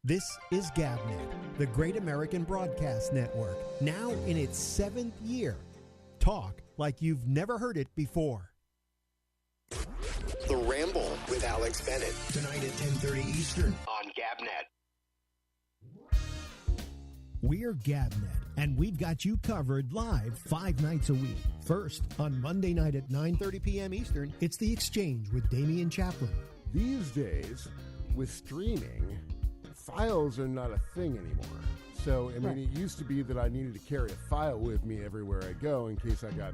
This is GabNet, the Great American Broadcast Network, now in its 7th year. Talk like you've never heard it before. The Ramble with Alex Bennett, tonight at 10:30 Eastern on GabNet. We're GabNet, and we've got you covered live 5 nights a week. First, on Monday night at 9:30 p.m. Eastern, it's The Exchange with Damian Chaplin. These days, with streaming, files are not a thing anymore. So, I mean, It used to be that I needed to carry a file with me everywhere I go in case I got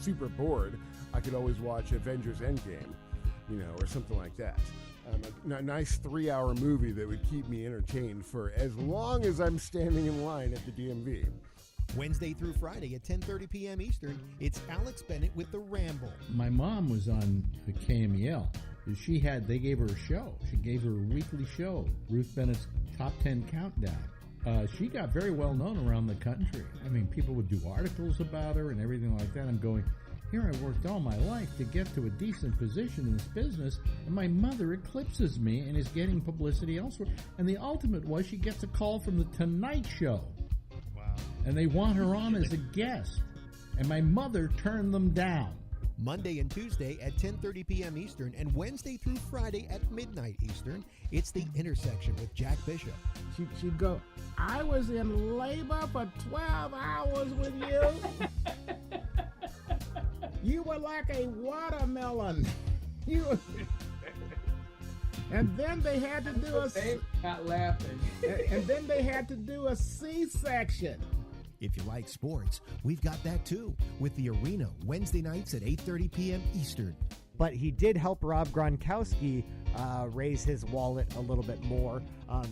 super bored. I could always watch Avengers Endgame, or something like that. A nice 3-hour movie that would keep me entertained for as long as I'm standing in line at the DMV. Wednesday through Friday at 10:30 p.m. Eastern, it's Alex Bennett with The Ramble. My mom was on the KMEL. They gave her a show. She gave her a weekly show, Ruth Bennett's Top 10 Countdown. She got very well known around the country. I mean, people would do articles about her and everything like that. I'm going, here I worked all my life to get to a decent position in this business, and my mother eclipses me and is getting publicity elsewhere. And the ultimate was she gets a call from The Tonight Show. Wow. And they want her on as a guest. And my mother turned them down. Monday and Tuesday at 10:30 p.m. Eastern, and Wednesday through Friday at midnight Eastern, it's The Intersection with Jack Bishop. She'd go, I was in labor for 12 hours with you. You were like a watermelon. And then they had to do not laughing. And then they had to do a C-section. If you like sports, we've got that too, with The Arena, Wednesday nights at 8:30 p.m. Eastern. But he did help Rob Gronkowski raise his wallet a little bit more.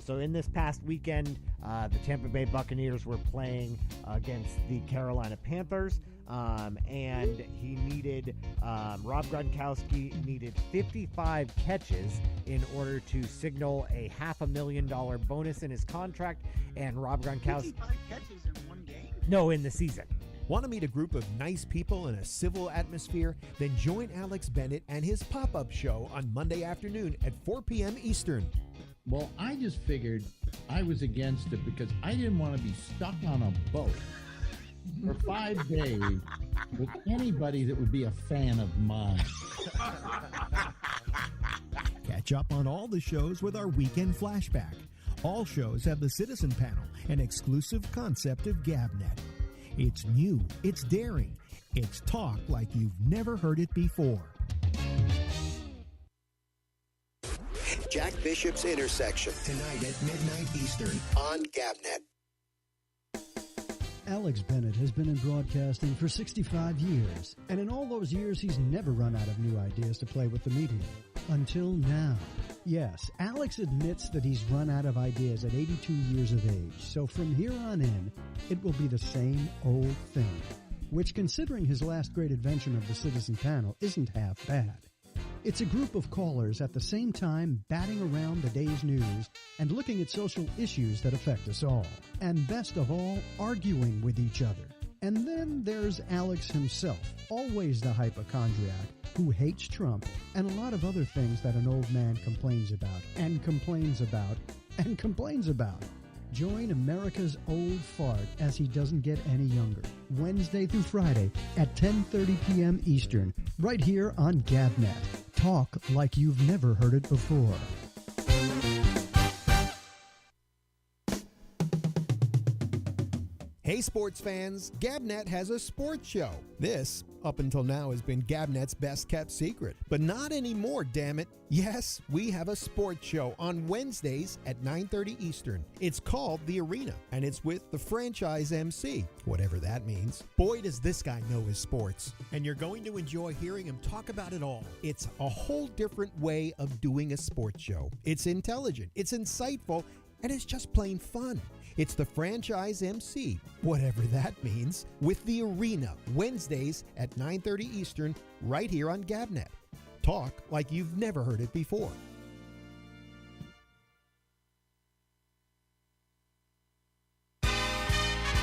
So in this past weekend, the Tampa Bay Buccaneers were playing against the Carolina Panthers. And he needed, Rob Gronkowski needed 55 catches in order to signal a $500,000 bonus in his contract. And Rob Gronkowski... 55 catches in one game? No, in the season. Want to meet a group of nice people in a civil atmosphere? Then join Alex Bennett and his pop-up show on Monday afternoon at 4 p.m. Eastern. Well, I just figured I was against it because I didn't want to be stuck on a boat for 5 days with anybody that would be a fan of mine. Catch up on all the shows with our weekend flashback. All shows have the Citizen Panel, an exclusive concept of GabNet. It's new, it's daring, it's talk like you've never heard it before. Jack Bishop's Intersection, tonight at midnight Eastern on GabNet. Alex Bennett has been in broadcasting for 65 years, and in all those years, he's never run out of new ideas to play with the media. Until now. Yes, Alex admits that he's run out of ideas at 82 years of age, so from here on in, it will be the same old thing, which, considering his last great invention of the Citizen Panel, isn't half bad. It's a group of callers at the same time batting around the day's news and looking at social issues that affect us all. And best of all, arguing with each other. And then there's Alex himself, always the hypochondriac, who hates Trump and a lot of other things that an old man complains about, and complains about, and complains about. Join America's old fart as he doesn't get any younger. Wednesday through Friday at 10:30 p.m. Eastern, right here on GabNet. Talk like you've never heard it before. Hey sports fans, GabNet has a sports show. This, up until now, has been GabNet's best kept secret. But not anymore, damn it. Yes, we have a sports show on Wednesdays at 9:30 Eastern. It's called The Arena, and it's with the franchise MC, whatever that means. Boy, does this guy know his sports. And you're going to enjoy hearing him talk about it all. It's a whole different way of doing a sports show. It's intelligent, it's insightful, and it's just plain fun. It's the franchise MC, whatever that means, with The Arena, Wednesdays at 9:30 Eastern, right here on GabNet. Talk like you've never heard it before.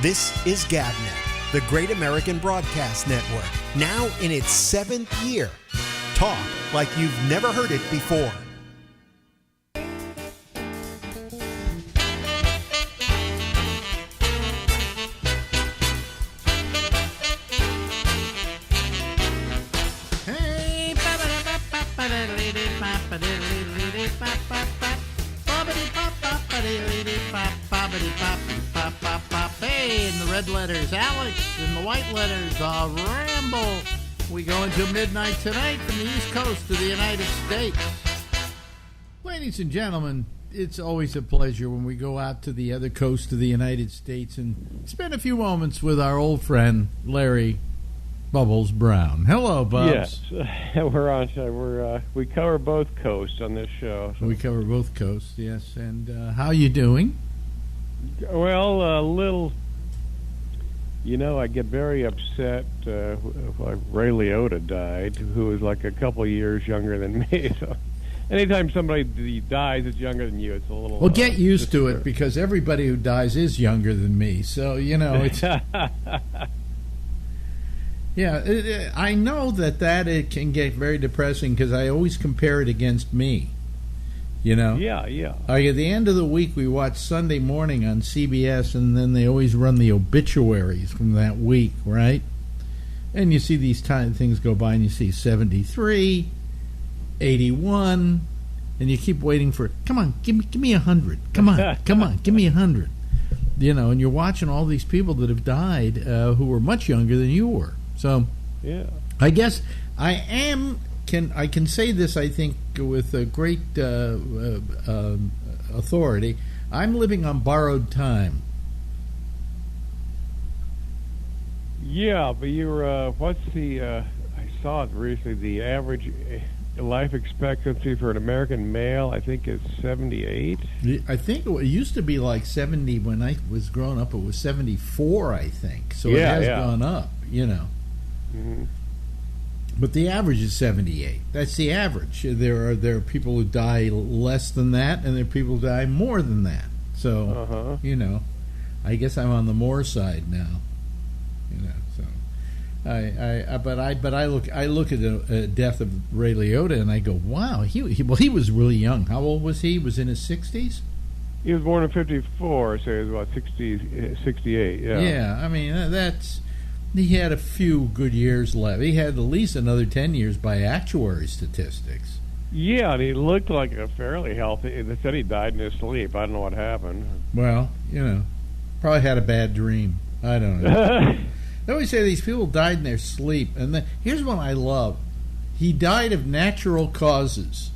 This is GabNet, the Great American Broadcast Network, now in its 7th year. Talk like you've never heard it before. Hey, in the red letters, Alex. In the white letters, Ramble. We go into midnight tonight from the East Coast of the United States. Ladies and gentlemen, it's always a pleasure when we go out to the other coast of the United States and spend a few moments with our old friend, Larry Bubbles Brown. Hello, Bubs. Yes, we cover both coasts on this show. So. We cover both coasts, yes. And how you doing? Well, a little. I get very upset. Ray Liotta died, who was like a couple years younger than me. So, anytime somebody dies that's younger than you, it's a little. Well, get used to it because everybody who dies is younger than me. So it's. Yeah, I know that it can get very depressing because I always compare it against me. Yeah. Like at the end of the week, we watch Sunday morning on CBS, and then they always run the obituaries from that week, right? And you see these things go by, and you see 73, 81, and you keep waiting for, come on, give me 100. Come on, give me 100. And you're watching all these people that have died who were much younger than you were. So, yeah, I guess I can say this, I think, with a great authority. I'm living on borrowed time. Yeah, but you're, I saw it recently, the average life expectancy for an American male, I think, is 78. I think it used to be like 70 when I was growing up. It was 74, I think. So it has gone up, Mm-hmm. But the average is 78. That's the average. There are people who die less than that, and there are people who die more than that. So, I guess I'm on the more side now. So I look at the death of Ray Liotta, and I go, wow, he was really young. How old was he? He was in his 60s? He was born in 54, so he was about 68. Yeah. Yeah, I mean he had a few good years left. He had at least another 10 years by actuary statistics. Yeah, and he looked like a fairly healthy. They said he died in his sleep. I don't know what happened. Well, probably had a bad dream. I don't know. They always say these people died in their sleep. And here's one I love. He died of natural causes.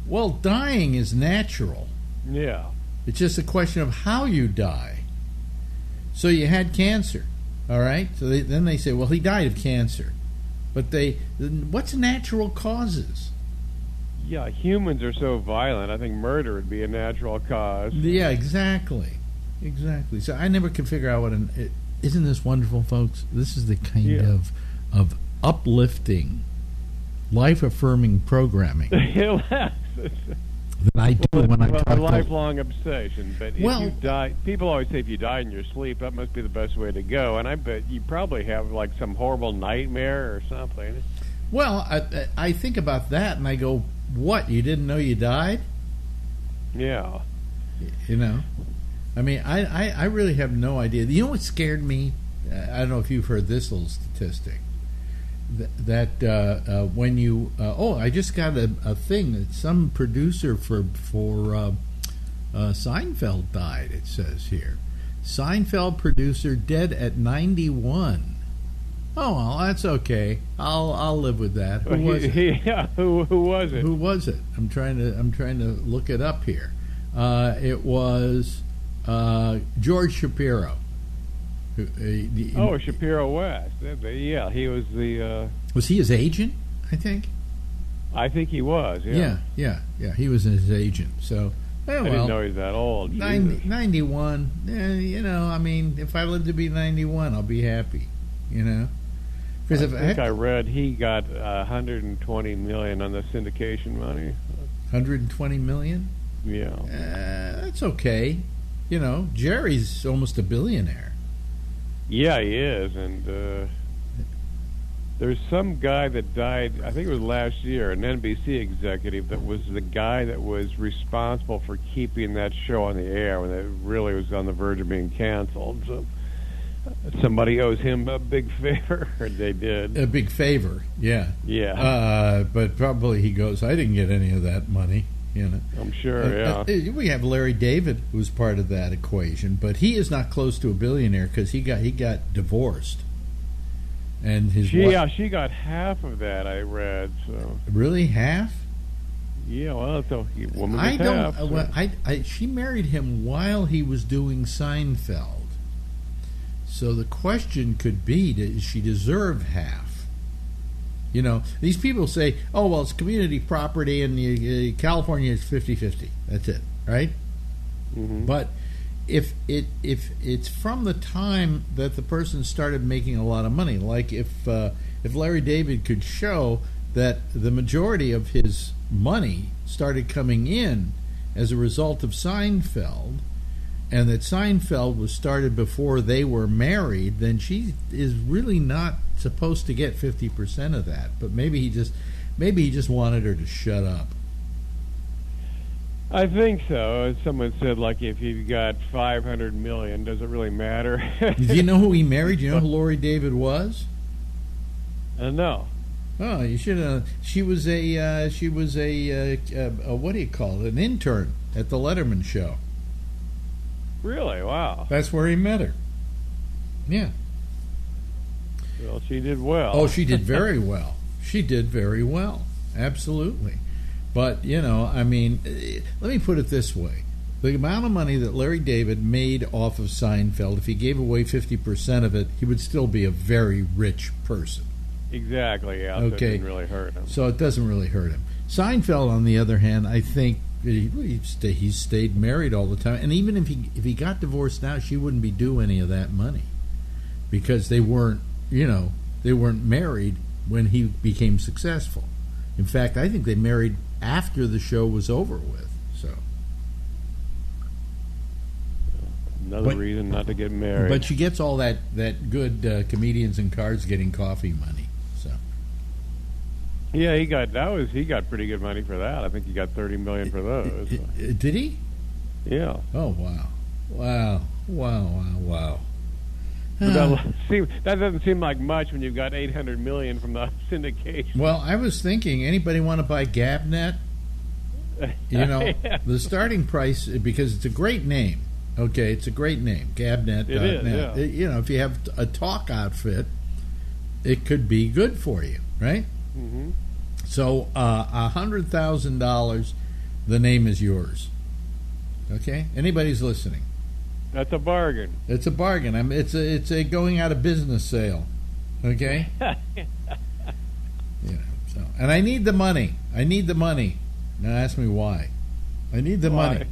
Well, dying is natural. Yeah. It's just a question of how you die. So you had cancer. All right, so then they say, well, he died of cancer. But what's natural causes? Yeah, humans are so violent. I think murder would be a natural cause. Yeah, exactly. So I never could figure out isn't this wonderful, folks? This is the kind of uplifting, life-affirming programming that I do when I talk a lifelong obsession. But if you die, people always say if you die in your sleep, that must be the best way to go. And I bet you probably have like some horrible nightmare or something. Well, I think about that and I go, what? You didn't know you died? Yeah. I mean, I really have no idea. You know what scared me? I don't know if you've heard this little statistic. That when you I just got a thing that some producer for Seinfeld died. It says here, Seinfeld producer dead at 91. Oh well, that's okay. I'll live with that. Who was it? Yeah, who was it? Who was it? I'm trying to look it up here. It was George Shapiro. Shapiro West. Yeah, he was the... Was he his agent, I think? I think he was, yeah. Yeah, he was his agent. So, I didn't know he was that old. 91, I mean, if I live to be 91, I'll be happy, Because I read he got $120 million on the syndication money. $120 million? Yeah. That's okay. Jerry's almost a billionaire. Yeah, he is, and there's some guy that died, I think it was last year, an NBC executive that was the guy that was responsible for keeping that show on the air when it really was on the verge of being canceled. So somebody owes him a big favor. They did. A big favor, yeah. Yeah. But probably he goes, I didn't get any of that money, you know. I'm sure, yeah. We have Larry David, who's part of that equation, but he is not close to a billionaire because he got divorced. And his she got half of that, I read. So really, half? Yeah, well, so woman gets half. So. She married him while he was doing Seinfeld. So the question could be, does she deserve half? You know, these people say, oh, well, it's community property and California is 50-50. That's it, right? Mm-hmm. But if it's from the time that the person started making a lot of money, like if Larry David could show that the majority of his money started coming in as a result of Seinfeld, and that Seinfeld was started before they were married, then she is really not supposed to get 50% of that. But maybe he just wanted her to shut up. I think so. Someone said, like, if you got $500 million, does it really matter? Do you know who he married? Do you know who Lori David was? No. Oh, you should have. She was a what do you call it? An intern at the Letterman show. Really? Wow. That's where he met her. Yeah. Well, she did well. Oh, she did very well. She did very well. Absolutely. But, you know, I mean, let me put it this way. The amount of money that Larry David made off of Seinfeld, if he gave away 50% of it, he would still be a very rich person. Exactly, yeah. Okay. So it didn't really hurt him. So it doesn't really hurt him. Seinfeld, on the other hand, I think he stayed married all the time. And even if he got divorced now, she wouldn't be due any of that money. Because they weren't married when he became successful. In fact, I think they married after the show was over with. So another reason not to get married. But she gets all that good comedians and cards getting coffee money. So yeah, he got pretty good money for that. I think he got $30 million for those. Did he? Yeah. Oh wow. That doesn't seem like much when you've got $800 million from the syndication. Well, I was thinking, anybody want to buy GabNet? You know, yeah. The starting price, because it's a great name. Okay, it's a great name, GabNet.net. It is, yeah. You know, if you have a talk outfit, it could be good for you, right? Mm-hmm. So, $100,000, the name is yours. Okay, anybody's listening. That's a bargain. It's a bargain. It's a going out of business sale. Okay. So, and I need the money. Now ask me why. I need the money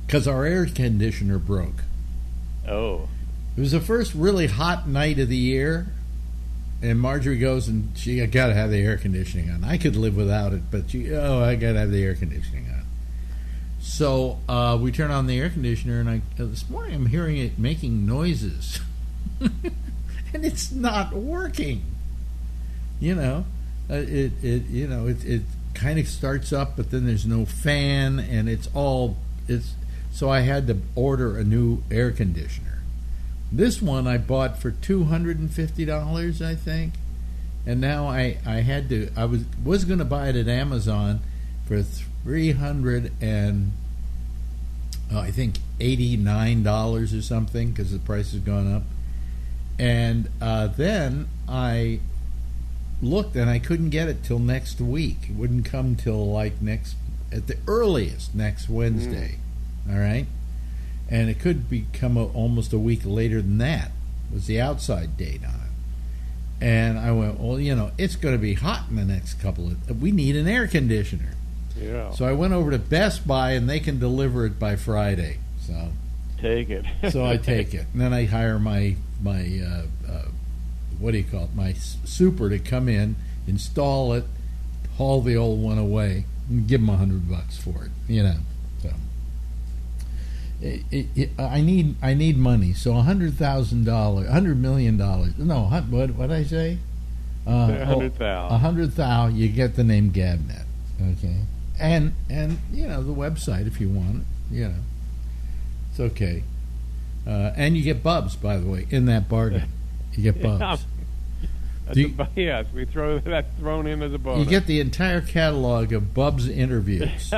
because our air conditioner broke. Oh. It was the first really hot night of the year, and Marjorie goes and I got to have the air conditioning on. I could live without it, but I got to have the air conditioning on. So we turn on the air conditioner, and this morning I'm hearing it making noises, and it's not working. You know, it kind of starts up, but then there's no fan, and so I had to order a new air conditioner. This one I bought for $250, I think, and now I was going to buy it at Amazon for $300 and I think $89 or something, because the price has gone up. And then I looked and I couldn't get it till next week. It wouldn't come till at the earliest next Wednesday. All right, and it could become almost a week later than that. Was the outside date on it? And I went, well, it's going to be hot in the next we need an air conditioner. Yeah. So I went over to Best Buy, and they can deliver it by Friday. So take it. So I take it, and then I hire my what do you call it? My super to come in, install it, haul the old one away, and give them $100 for it. So I need money. So $100 million. No, what did I say? $100,000. You get the name GabNet. Okay. And the website if you want it, it's okay. And you get Bubs, by the way, in that bargain. You get Bubs. Yes, we throw that thrown in as a bonus. You get the entire catalog of Bubs interviews.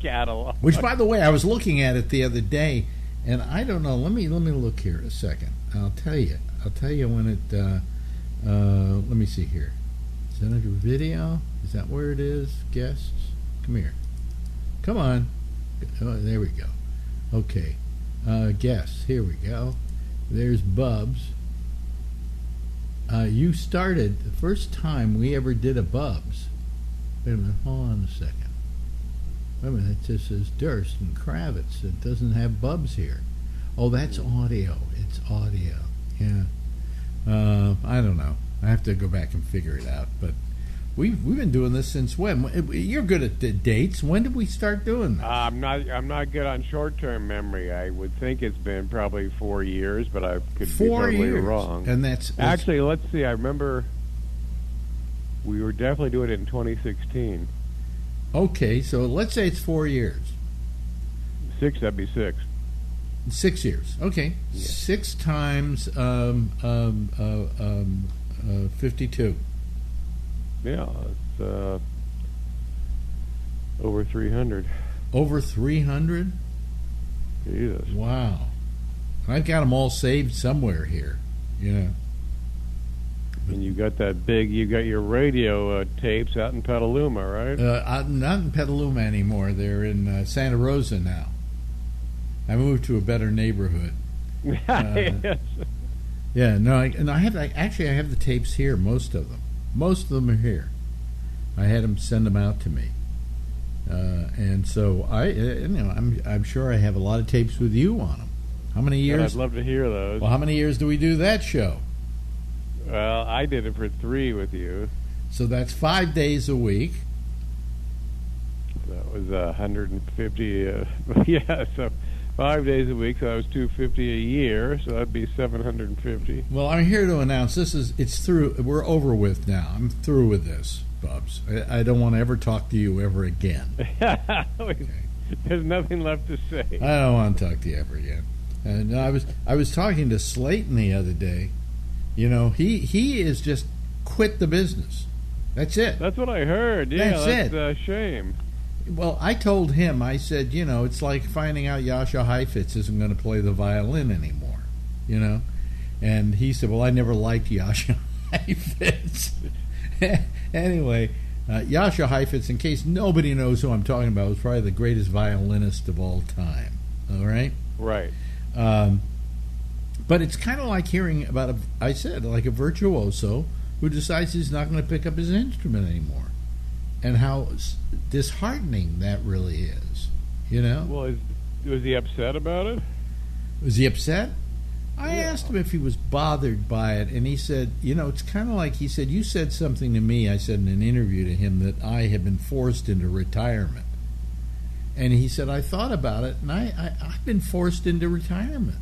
Catalog. Which, by the way, I was looking at it the other day, and I don't know. Let me look here a second. I'll tell you. When it. Let me see here. Is that under video? Is that where it is? Guests, come here. Come on. Oh, there we go. Okay. Guests. Here we go. There's Bubs. You started the first time we ever did a Bubs. Wait a minute. Hold on a second. Wait a minute. It just says Durst and Kravitz. It doesn't have Bubs here. Oh, that's audio. It's audio. Yeah. I don't know. I have to go back and figure it out. But we've been doing this since when? You're good at the dates. When did we start doing this? I'm not good on short-term memory. I would think it's been probably 4 years, but I could be totally wrong. And that's actually, let's see. I remember we were definitely doing it in 2016. Okay, so let's say it's 4 years. That'd be 6. 6 years. Okay, yeah. 6 times 52. Yeah, it's over 300. Over 300? Jesus. Wow. I've got them all saved somewhere here. Yeah. And you got your radio tapes out in Petaluma, right? Not in Petaluma anymore. They're in Santa Rosa now. I moved to a better neighborhood. Yes. Yeah, no, I have the tapes here. Most of them are here. I had them send them out to me, and so I'm sure I have a lot of tapes with you on them. How many years? I'd love to hear those. Well, how many years do we do that show? Well, I did it for 3 with you. So that's 5 days a week. That was 150. Yeah, so 5 days a week, so that was $250 a year, so that'd be $750. Well, I'm here to announce it's through. We're over with now. I'm through with this, Bubs. I don't want to ever talk to you ever again. Okay. There's nothing left to say. I don't want to talk to you ever again. And I was talking to Slayton the other day. You know, he is just quit the business. That's it. That's what I heard. Yeah, that's a shame. Well, I told him, I said, you know, it's like finding out Jascha Heifetz isn't going to play the violin anymore, you know? And he said, well, I never liked Jascha Heifetz. Anyway, Jascha Heifetz, in case nobody knows who I'm talking about, was probably the greatest violinist of all time, all right? Right. But it's kind of like hearing about, like a virtuoso who decides he's not going to pick up his instrument anymore. And how disheartening that really is, you know? Well, was he upset about it? Was he upset? I asked him if he was bothered by it, and he said, you know, it's kind of like, he said, you said something to me, I said in an interview to him, that I had been forced into retirement. And he said, I thought about it, and I've been forced into retirement.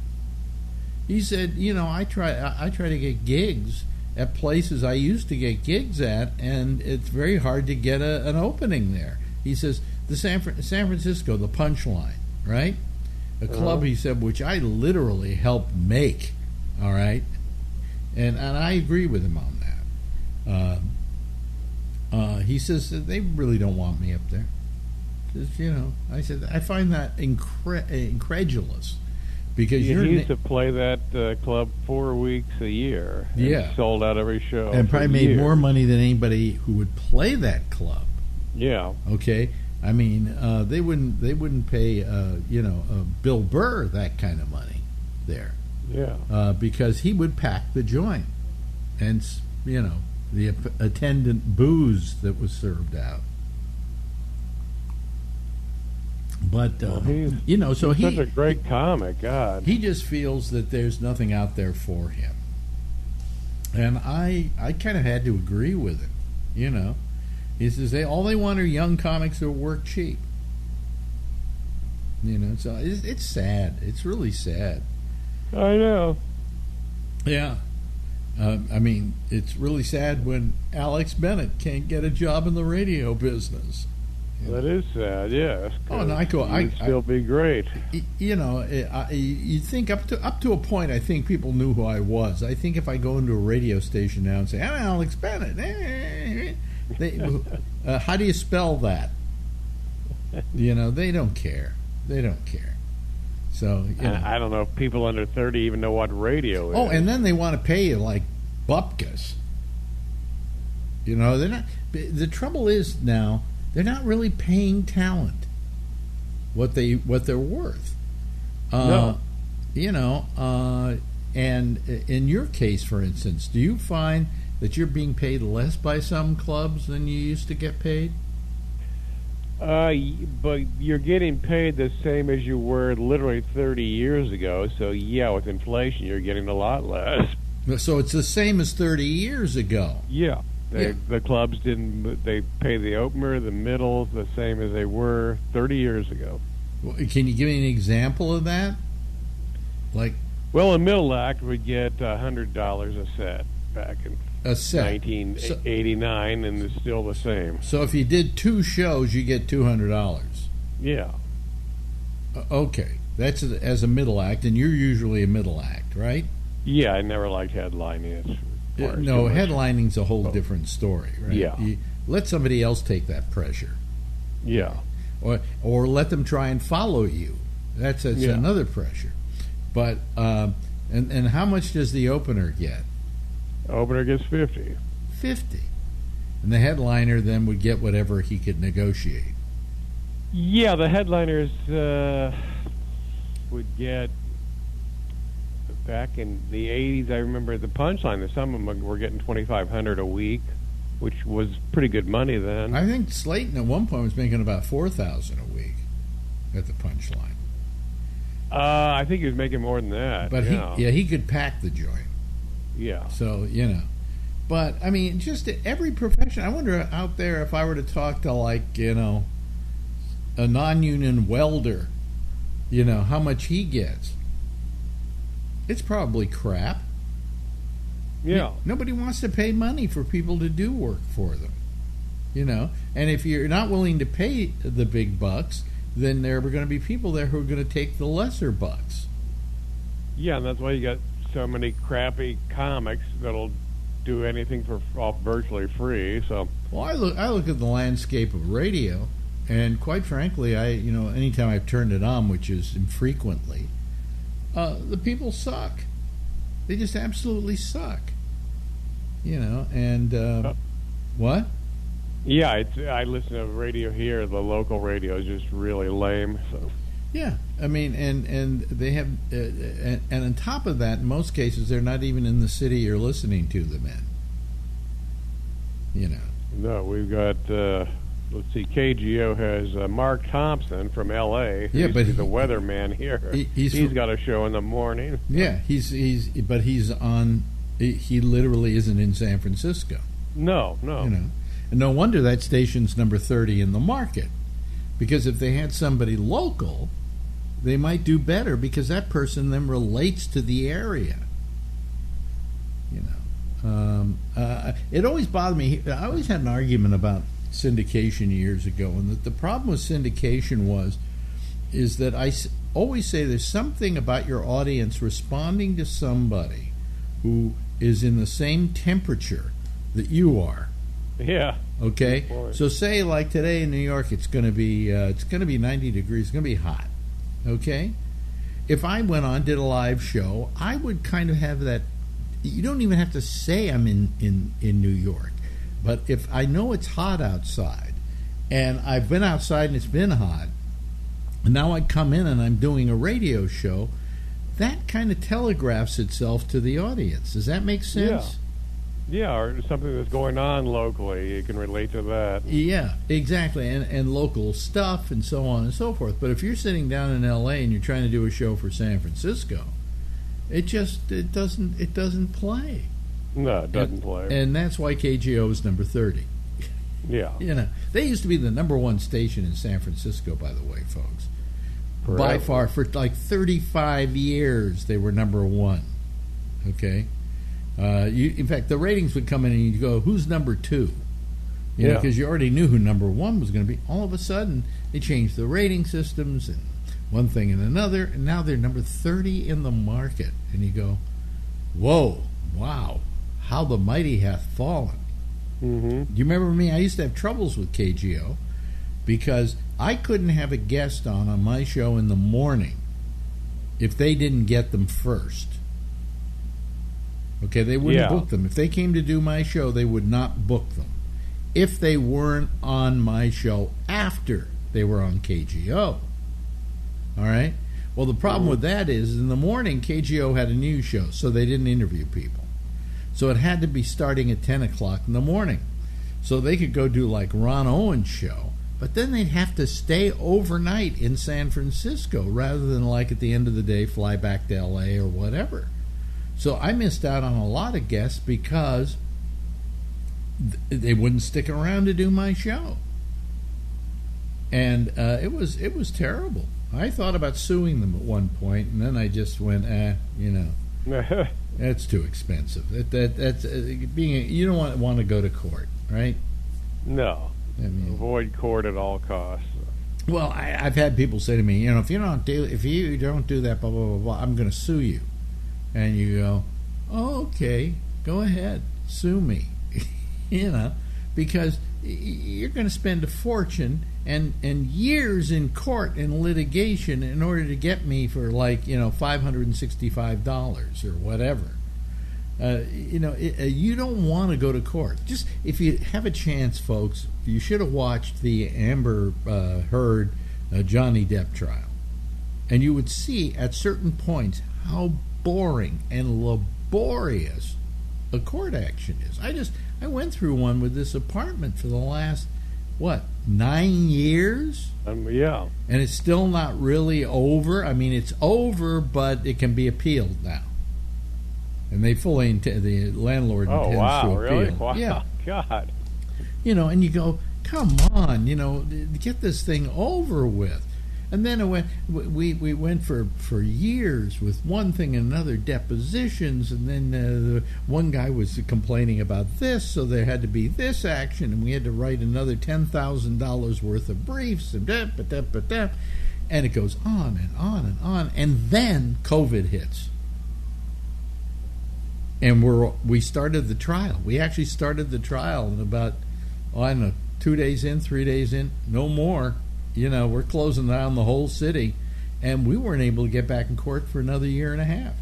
He said, you know, I try to get gigs at places I used to get gigs at, and it's very hard to get an opening there. He says, the San Francisco, the Punchline, right? A club, he said, which I literally helped make, all right? And I agree with him on that. He says that they really don't want me up there. Just, you know, I said, I find that incredulous. Because he used to play that club 4 weeks a year. Yeah, sold out every show, and probably made more money than anybody who would play that club. Yeah. Okay. I mean, they wouldn't pay Bill Burr that kind of money there. Yeah. Because he would pack the joint, and you know the attendant booze that was served out. But you know, so he's such a great comic. God, he just feels that there's nothing out there for him, and I kind of had to agree with him. You know, he says all they want are young comics who work cheap. You know, so it's sad. It's really sad. I know. Yeah, I mean, it's really sad when Alex Bennett can't get a job in the radio business. That is sad, yes. Oh, no, I'd still be great. You think up to a point, I think people knew who I was. I think if I go into a radio station now and say, I'm Alex Bennett, how do you spell that? They don't care. They don't care. So I don't know if people under 30 even know what radio is. Oh, and then they want to pay you like bupkis. They're not. The trouble is now they're not really paying talent what they're worth. No. And in your case, for instance, do you find that you're being paid less by some clubs than you used to get paid? But you're getting paid the same as you were literally 30 years ago. So, yeah, with inflation, you're getting a lot less. So it's the same as 30 years ago. Yeah. The clubs they pay the opener, the middle, the same as they were 30 years ago. Can you give me an example of that? Well, a middle act would get $100 a set back in 1989, and it's still the same. So if you did 2 shows, you get $200. Yeah. Okay, that's as a middle act, and you're usually a middle act, right? Yeah, I never liked headlining. No, headlining's a whole different story, right? Yeah. You let somebody else take that pressure. Yeah. Or let them try and follow you. That's another pressure. But and how much does the opener get? Opener gets 50. 50. And the headliner then would get whatever he could negotiate. Yeah, the headliners would get, back in the 80s, I remember the Punchline, some of them were getting $2,500 a week, which was pretty good money then. I think Slayton at one point was making about $4,000 a week at the Punchline. I think he was making more than that. But he could pack the joint. Yeah. So, But, I mean, just every profession. I wonder out there if I were to talk to, a non-union welder, how much he gets. It's probably crap. Yeah. Nobody wants to pay money for people to do work for them. And if you're not willing to pay the big bucks, then there are going to be people there who are going to take the lesser bucks. Yeah, and that's why you got so many crappy comics that'll do anything for virtually free. So, well, I look at the landscape of radio, and quite frankly, anytime I've turned it on, which is infrequently, the people suck. They just absolutely suck. What? Yeah, I listen to radio here. The local radio is just really lame. So. Yeah, I mean, and they have, and on top of that, in most cases, they're not even in the city you're listening to them in. No, we've got. Let's see, KGO has Mark Thompson from L.A. Yeah, but he's the weatherman here. He's got a show in the morning. Yeah, he's on. He literally isn't in San Francisco. No. And no wonder that station's number 30 in the market, because if they had somebody local, they might do better because that person then relates to the area. It always bothered me. I always had an argument about syndication years ago, and the problem with syndication is that I always say there's something about your audience responding to somebody who is in the same temperature that you are. Yeah. Okay. So say like today in New York, it's going to be 90 degrees. It's going to be hot. Okay. If I went on, did a live show, I would kind of have that. You don't even have to say I'm in New York, but if I know it's hot outside, and I've been outside and it's been hot, and now I come in and I'm doing a radio show, that kind of telegraphs itself to the audience. Does that make sense? Yeah, or something that's going on locally, you can relate to that. Yeah, exactly, and local stuff and so on and so forth. But if you're sitting down in L.A. and you're trying to do a show for San Francisco, it doesn't play. No, it doesn't play. And that's why KGO is number 30. Yeah. They used to be the number one station in San Francisco, by the way, folks. Forever. By far, for like 35 years, they were number one. Okay? In fact, the ratings would come in and you'd go, who's number 2? You know, because you already knew who number one was going to be. All of a sudden, they changed the rating systems and one thing and another, and now they're number 30 in the market. And you go, whoa, wow, how the mighty hath fallen. Mm-hmm. Do you remember me? I used to have troubles with KGO because I couldn't have a guest on my show in the morning if they didn't get them first. Okay, they wouldn't book them. If they came to do my show, they would not book them if they weren't on my show after they were on KGO. All right? Well, the problem with that is in the morning, KGO had a news show, so they didn't interview people. So it had to be starting at 10 o'clock in the morning. So they could go do like Ron Owen's show, but then they'd have to stay overnight in San Francisco rather than like at the end of the day fly back to LA or whatever. So I missed out on a lot of guests because they wouldn't stick around to do my show. And it was terrible. I thought about suing them at one point, and then I just went, that's too expensive. That's you don't want to go to court, right? No. I mean, avoid court at all costs. Well, I've had people say to me, if you don't do that, blah blah blah blah, I'm going to sue you. And you go, oh, okay, go ahead, sue me, because you're going to spend a fortune and years in court and litigation in order to get me for $565 or whatever. You don't want to go to court. Just if you have a chance, folks, you should have watched the Amber Heard Johnny Depp trial, and you would see at certain points how boring and laborious a court action is. I went through one with this apartment for the last 9 years? Yeah. And it's still not really over. I mean, it's over, but it can be appealed now. And they fully the landlord intends to appeal. Really? Wow. Yeah. God. And you go, come on, get this thing over with. And then we went for years with one thing and another, depositions, and then one guy was complaining about this, so there had to be this action, and we had to write another $10,000 worth of briefs, and and it goes on and on and on, and then COVID hits. And we started the trial. We actually started the trial in about, 2 days in, 3 days in, no more. We're closing down the whole city, and we weren't able to get back in court for another year and a half.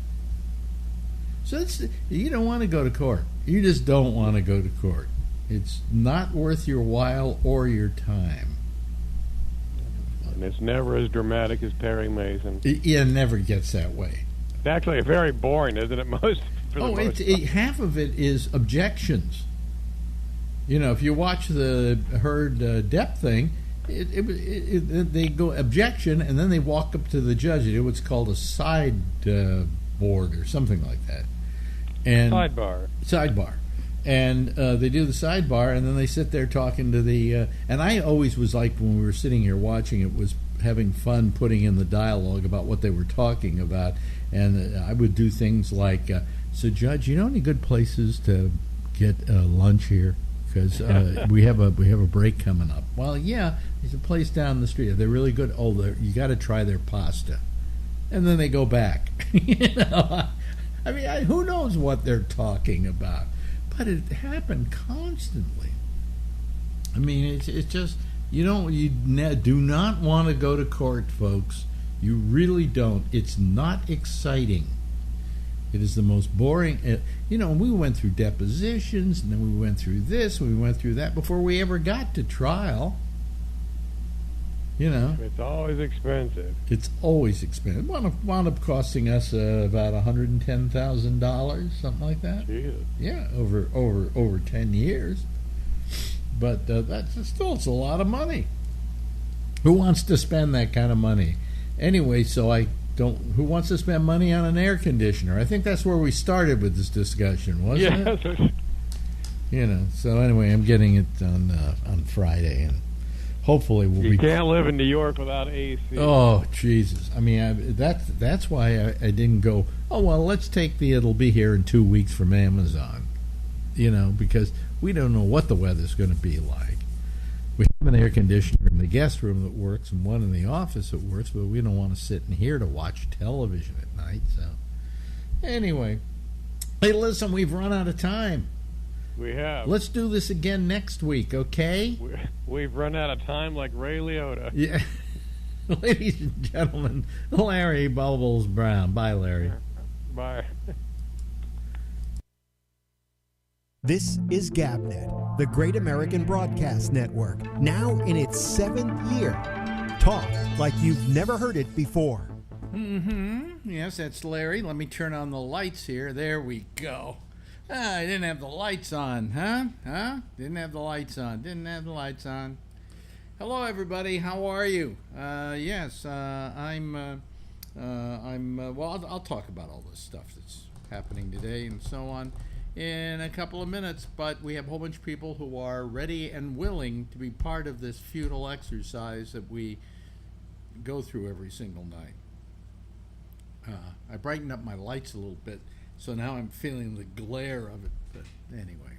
So you don't want to go to court. You just don't want to go to court. It's not worth your while or your time. And it's never as dramatic as Perry Mason. It never gets that way. It's actually very boring, isn't it? Half of it is objections. If you watch the Heard Depp thing, they go objection, and then they walk up to the judge and do what's called a side board or something like that. And sidebar. And they do the sidebar, and then they sit there talking to the. And I always was like, when we were sitting here watching it, was having fun putting in the dialogue about what they were talking about. And I would do things like, so Judge, you know any good places to get lunch here? Because we have a break coming up. Well, yeah, there's a place down the street. They're really good. Oh, you got to try their pasta. And then they go back. I mean, who knows what they're talking about? But it happened constantly. I mean, it's just you do not want to go to court, folks. You really don't. It's not exciting. It is the most boring. We went through depositions, and then we went through this, we went through that before we ever got to trial. It's always expensive. It's always expensive. Wound up costing us about $110,000, something like that. Jesus. Yeah, over 10 years. But it's a lot of money. Who wants to spend that kind of money? Anyway, who wants to spend money on an air conditioner? I think that's where we started with this discussion, wasn't it? So anyway, I'm getting it on Friday, and hopefully You can't live in New York without AC. Oh, Jesus. I mean, that's why I didn't go, let's take it'll be here in 2 weeks from Amazon. Because We don't know what the weather's going to be like. We have an air conditioner in the guest room that works and one in the office that works, but we don't want to sit in here to watch television at night. So, anyway, hey, listen, we've run out of time. We have. Let's do this again next week, okay? We've run out of time like Ray Liotta. Yeah. Ladies and gentlemen, Larry Bubbles Brown. Bye, Larry. Bye. This is GabNet, the Great American Broadcast Network, now in its 7th year. Talk like you've never heard it before. Yes, that's Larry. Let me turn on the lights here. There we go. I didn't have the lights on, huh? Didn't have the lights on. Hello, everybody. How are you? Yes, I'm well, I'll talk about all this stuff that's happening today and so on in a couple of minutes, but we have a whole bunch of people who are ready and willing to be part of this futile exercise that we go through every single night. I brightened up my lights a little bit, so now I'm feeling the glare of it, but anyway,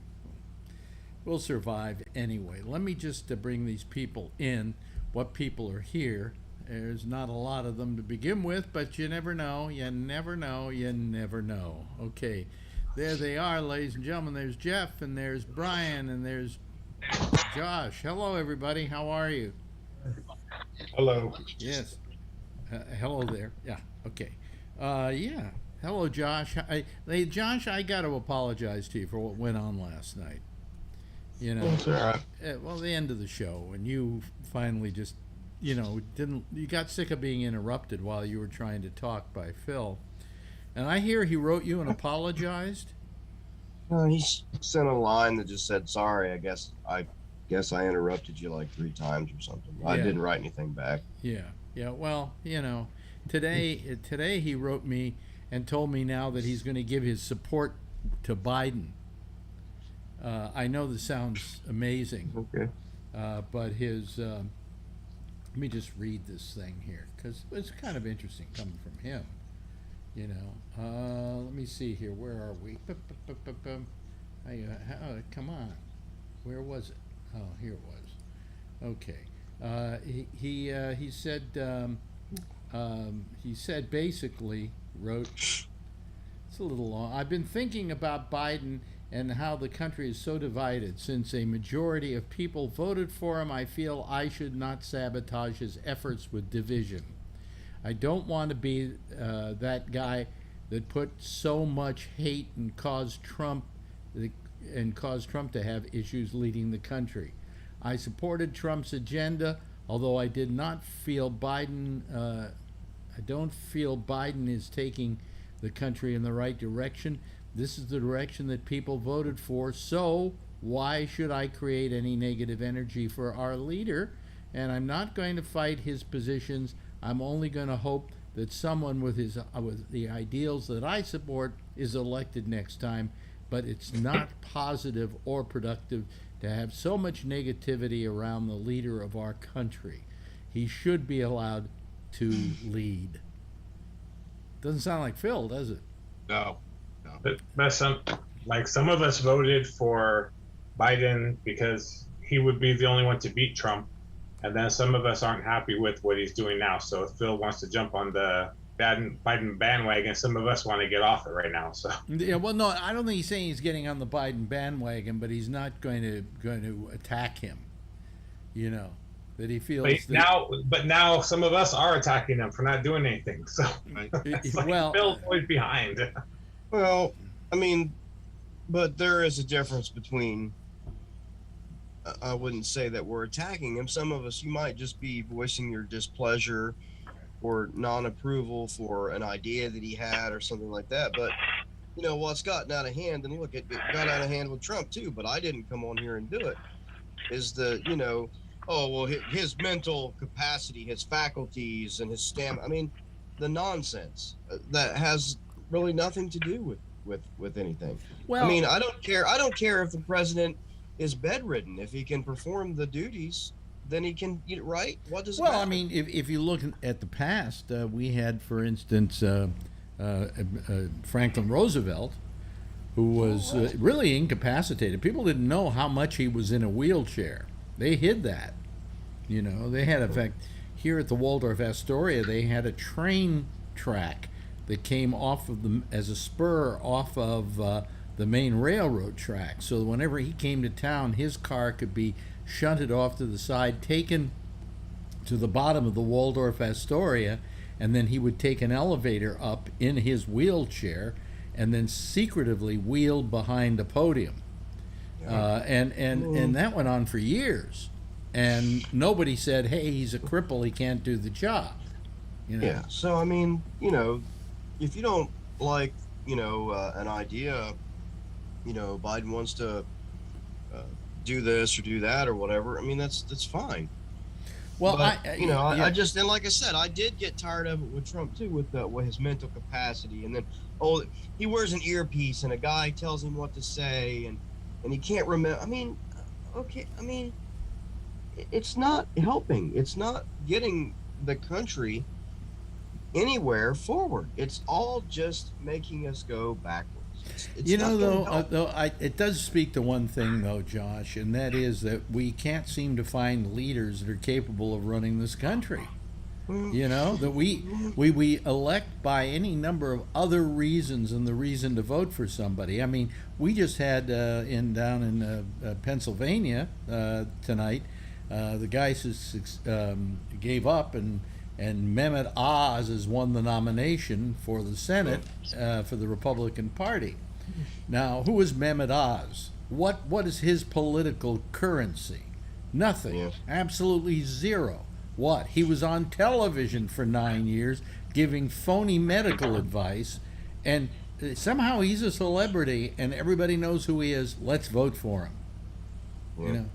we'll survive anyway. Let me just bring these people in. What people are here? There's not a lot of them to begin with, but you never know. Okay, there they are, ladies and gentlemen. There's Jeff, and there's Brian, and there's Josh. Hello, everybody. How are you? Hello. Yes. Hello there. Yeah. Okay. Yeah. Hello, Josh. Josh, I got to apologize to you for what went on last night. You know, It's all right. Well, the end of the show, and you finally just, you got sick of being interrupted while you were trying to talk by Phil. And I hear he wrote you and apologized. He sent a line that just said, "Sorry, I guess I interrupted you like 3 times or something." I didn't write anything back. Yeah. Well, today he wrote me and told me now that he's going to give his support to Biden. I know this sounds amazing. Okay. But his, let me just read this thing here, because it's kind of interesting coming from him. Let me see here. Where are we? Come on. Where was it? Oh, here it was. Okay. He said basically, wrote, it's a little long. I've been thinking about Biden and how the country is so divided. Since a majority of people voted for him, I feel I should not sabotage his efforts with division. I don't want to be that guy that put so much hate and caused Trump to have issues leading the country. I supported Trump's agenda, although I did not feel Biden. I don't feel Biden is taking the country in the right direction. This is the direction that people voted for, so why should I create any negative energy for our leader? And I'm not going to fight his positions. I'm only going to hope that someone with the ideals that I support is elected next time, but it's not positive or productive to have so much negativity around the leader of our country. He should be allowed to lead. Doesn't sound like Phil, does it? No. But some of us voted for Biden because he would be the only one to beat Trump, and then some of us aren't happy with what he's doing now. So if Phil wants to jump on the Biden bandwagon, some of us want to get off it right now. So yeah, well, no, I don't think he's saying he's getting on the Biden bandwagon, but he's not going to attack him. That he feels. But now some of us are attacking him for not doing anything. So well, Phil's always behind. Well, I mean, but there is a difference between. I wouldn't say that we're attacking him. Some of us, you might just be voicing your displeasure or non-approval for an idea that he had or something like that. But, what's gotten out of hand, and look, it got out of hand with Trump too, but I didn't come on here and do it, is his mental capacity, his faculties, and his stamina. I mean, the nonsense that has really nothing to do with anything. Well, I mean, I don't care if the president is bedridden. If he can perform the duties, then he can, right? What does it matter? I mean, if you look at the past, we had, for instance, Franklin Roosevelt, who was really incapacitated. People didn't know how much he was in a wheelchair. They hid that. You know, they had, in fact, here at the Waldorf Astoria, they had a train track that came off of as a spur off of the main railroad track. So whenever he came to town, his car could be shunted off to the side, taken to the bottom of the Waldorf Astoria, and then he would take an elevator up in his wheelchair and then secretively wheeled behind the podium. And that went on for years. And nobody said, hey, he's a cripple, he can't do the job. You know? Yeah, so, I mean, you know, if you don't like, you know, an idea, you know, Biden wants to do this or do that or whatever, I mean, that's fine. Well, but, I just, and like I said, I did get tired of it with Trump too, with his mental capacity. And then, he wears an earpiece and a guy tells him what to say and he can't remember. I mean, okay, I mean, it's not helping. It's not getting the country anywhere forward. It's all just making us go backwards. It's you know, though, it does speak to one thing, though, Josh, and that is that we can't seem to find leaders that are capable of running this country. You know, that we elect by any number of other reasons than the reason to vote for somebody. I mean, we just had down in Pennsylvania tonight, the guy gave up and Mehmet Oz has won the nomination for the Senate for the Republican Party. Now, who is Mehmet Oz? What is his political currency? Nothing. Yeah. Absolutely zero. What? He was on television for 9 years giving phony medical advice, and somehow he's a celebrity and everybody knows who he is. Let's vote for him. Yeah. You know?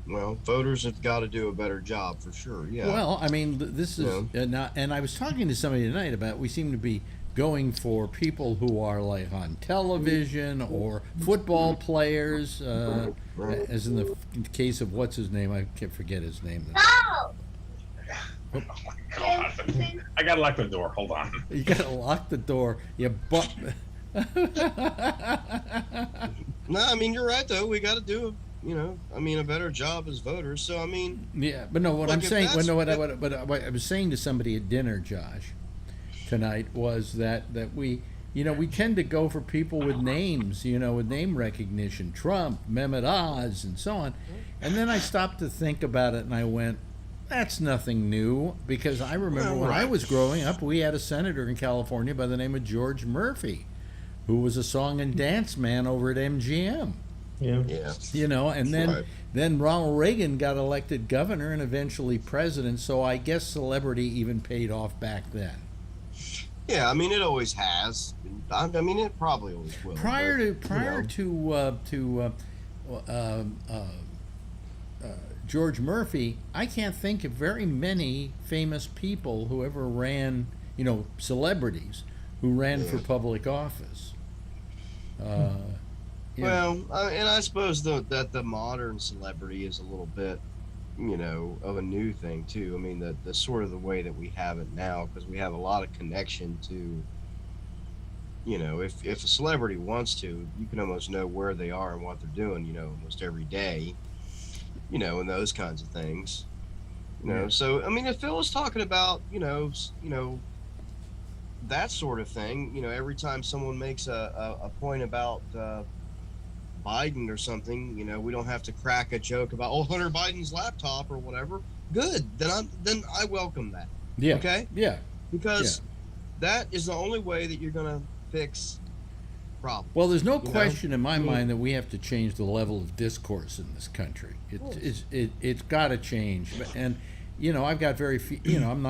Well, voters have got to do a better job for sure. Yeah. Well, I mean, this is and I was talking to somebody tonight about we seem to be going for people who are like on television or football players, as in the case of what's his name? I can't forget his name. Oh my God. I gotta lock the door. Hold on. You gotta lock the door. No, I mean, you're right though. We got to do a better job as voters. So I mean, yeah, but no, what I'm saying, what I was saying to somebody at dinner, Josh, tonight was that we tend to go for people with names, with name recognition, Trump, Mehmet Oz, and so on. And then I stopped to think about it, and I went, that's nothing new, because I remember when I was growing up, we had a senator in California by the name of George Murphy, who was a song and dance man over at MGM. Yeah. And then Ronald Reagan got elected governor and eventually president, so I guess celebrity even paid off back then. Yeah, I mean, it always has. I mean, it probably always will. Prior to George Murphy, I can't think of very many famous people who ever ran, celebrities who ran for public office. Well, and I suppose that the modern celebrity is a little bit, of a new thing too. I mean, the sort of the way that we have it now, because we have a lot of connection to, if a celebrity wants to, you can almost know where they are and what they're doing, almost every day, and those kinds of things, So, I mean, if Phil was talking about, that sort of thing, every time someone makes a point about Biden or something, we don't have to crack a joke about Hunter Biden's laptop or whatever. Good. Then I welcome that. Yeah. Okay. Yeah. Because that is the only way that you're gonna fix problems. Well, there's no question in my mind that we have to change the level of discourse in this country. It's got to change. And I've got very few. I'm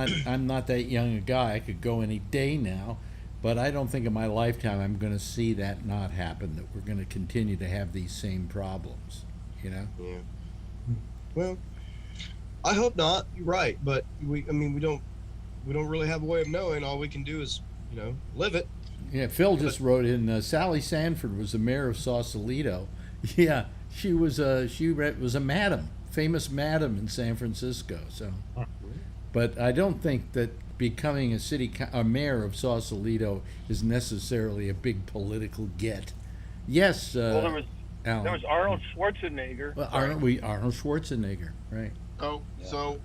not that young a guy. I could go any day now. But I don't think in my lifetime I'm going to see that not happen, that we're going to continue to have these same problems, Yeah. Well, I hope not. You're right. But we don't really have a way of knowing. All we can do is, live it. Yeah, Phil just wrote in, Sally Sanford was the mayor of Sausalito. Yeah, she was a madam, famous madam in San Francisco. So, but I don't think that becoming a mayor of Sausalito is necessarily a big political get. Yes. Well, Alan. there was Arnold Schwarzenegger. Well, Arnold Schwarzenegger, right? Oh, so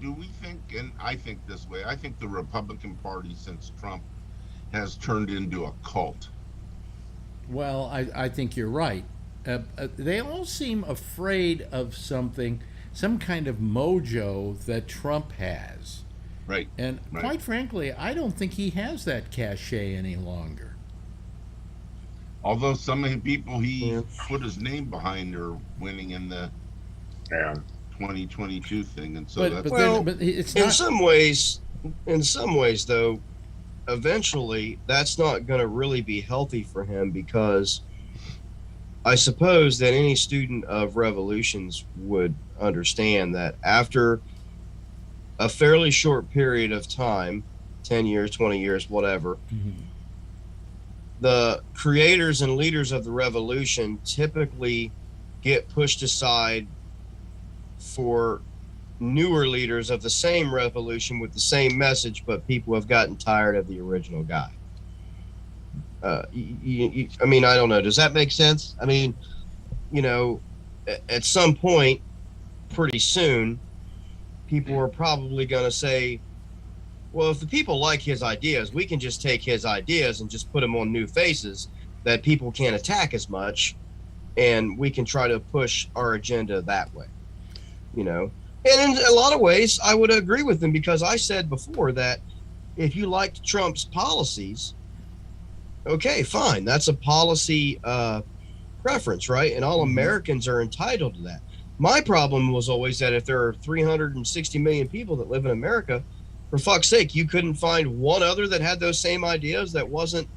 do we think, and I think this way, I think the Republican Party since Trump has turned into a cult. Well, I think you're right. They all seem afraid of something, some kind of mojo that Trump has. Right. And quite frankly, I don't think he has that cachet any longer. Although some of the people he put his name behind are winning in the 2022 thing, and so but it's not... in some ways though, eventually that's not going to really be healthy for him, because I suppose that any student of revolutions would understand that after a fairly short period of time, 10 years, 20 years, whatever, the creators and leaders of the revolution typically get pushed aside for newer leaders of the same revolution with the same message, but people have gotten tired of the original guy. I mean, I don't know. Does that make sense? I mean, you know, at some point, pretty soon, people are probably going to say, well, if the people like his ideas, we can just take his ideas and just put them on new faces that people can't attack as much, and we can try to push our agenda that way, you know? And in a lot of ways, I would agree with them, because I said before that if you liked Trump's policies, okay, fine. That's a policy preference, right? And all Americans are entitled to that. My problem was always that if there are 360 million people that live in America, for fuck's sake, you couldn't find one other that had those same ideas that wasn't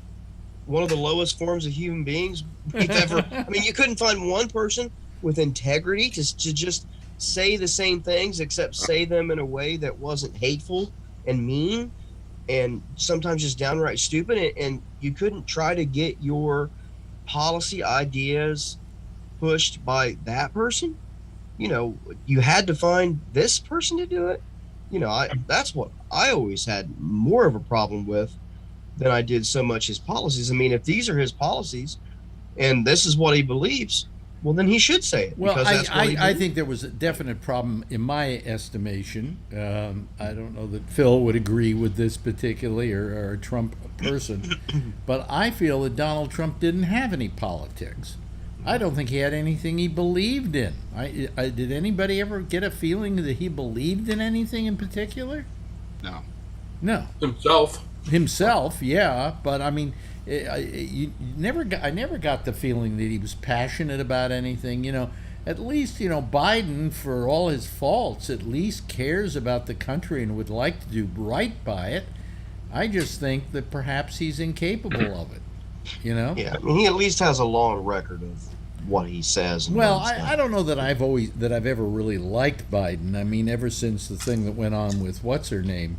one of the lowest forms of human beings we've ever. I mean, you couldn't find one person with integrity to just say the same things, except say them in a way that wasn't hateful and mean and sometimes just downright stupid. And you couldn't try to get your policy ideas pushed by that person. You know, you had to find this person to do it. You know, that's what I always had more of a problem with than I did so much his policies. I mean, if these are his policies and this is what he believes, well, then he should say it. Well, I think there was a definite problem in my estimation. I don't know that Phil would agree with this particularly, or a Trump person, but I feel that Donald Trump didn't have any politics. I don't think he had anything he believed in. Did anybody ever get a feeling that he believed in anything in particular? No. Himself, yeah, but I mean, I never got the feeling that he was passionate about anything. You know, at least, you know, Biden, for all his faults, at least cares about the country and would like to do right by it. I just think that perhaps he's incapable of it. You know? Yeah, I mean, he at least has a long record of what he says. And well, I don't know that I've ever really liked Biden. I mean, ever since the thing that went on with what's her name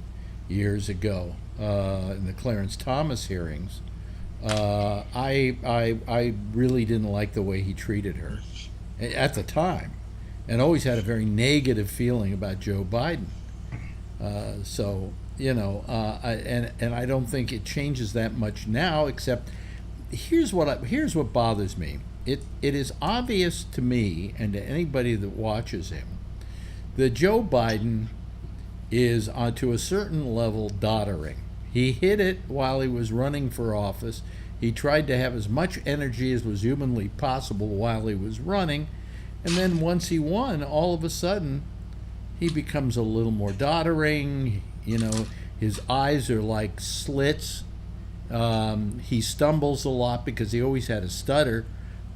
years ago in the Clarence Thomas hearings, I really didn't like the way he treated her at the time, and always had a very negative feeling about Joe Biden. So you know, and I don't think it changes that much now. Except here's what bothers me. It is obvious to me and to anybody that watches him that Joe Biden is to a certain level doddering. He hit it while he was running for office. He tried to have as much energy as was humanly possible while he was running, and then once he won, all of a sudden he becomes a little more doddering. You know, his eyes are like slits. He stumbles a lot because he always had a stutter,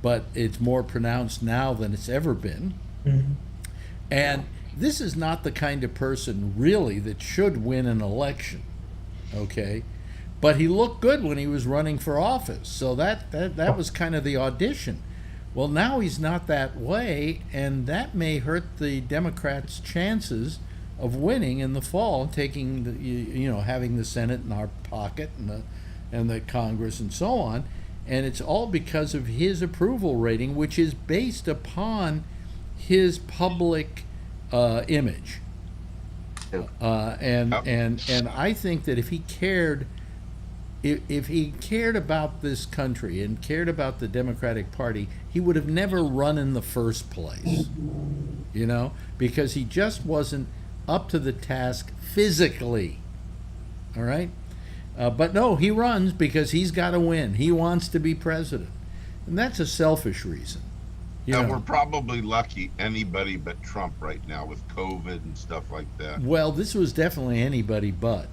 but it's more pronounced now than it's ever been. And this is not the kind of person really that should win an election, okay? But he looked good when he was running for office, so that was kind of the audition. Well, now he's not that way, and that may hurt the Democrats' chances of winning in the fall, taking having the Senate in our pocket and the Congress and so on. And it's all because of his approval rating, which is based upon his public image. And I think that if he cared if he cared about this country and cared about the Democratic Party, he would have never run in the first place, you know, because he just wasn't up to the task physically. All right? But no, he runs because he's got to win. He wants to be president. And that's a selfish reason. We're probably lucky anybody but Trump right now with COVID and stuff like that. Well, this was definitely anybody but.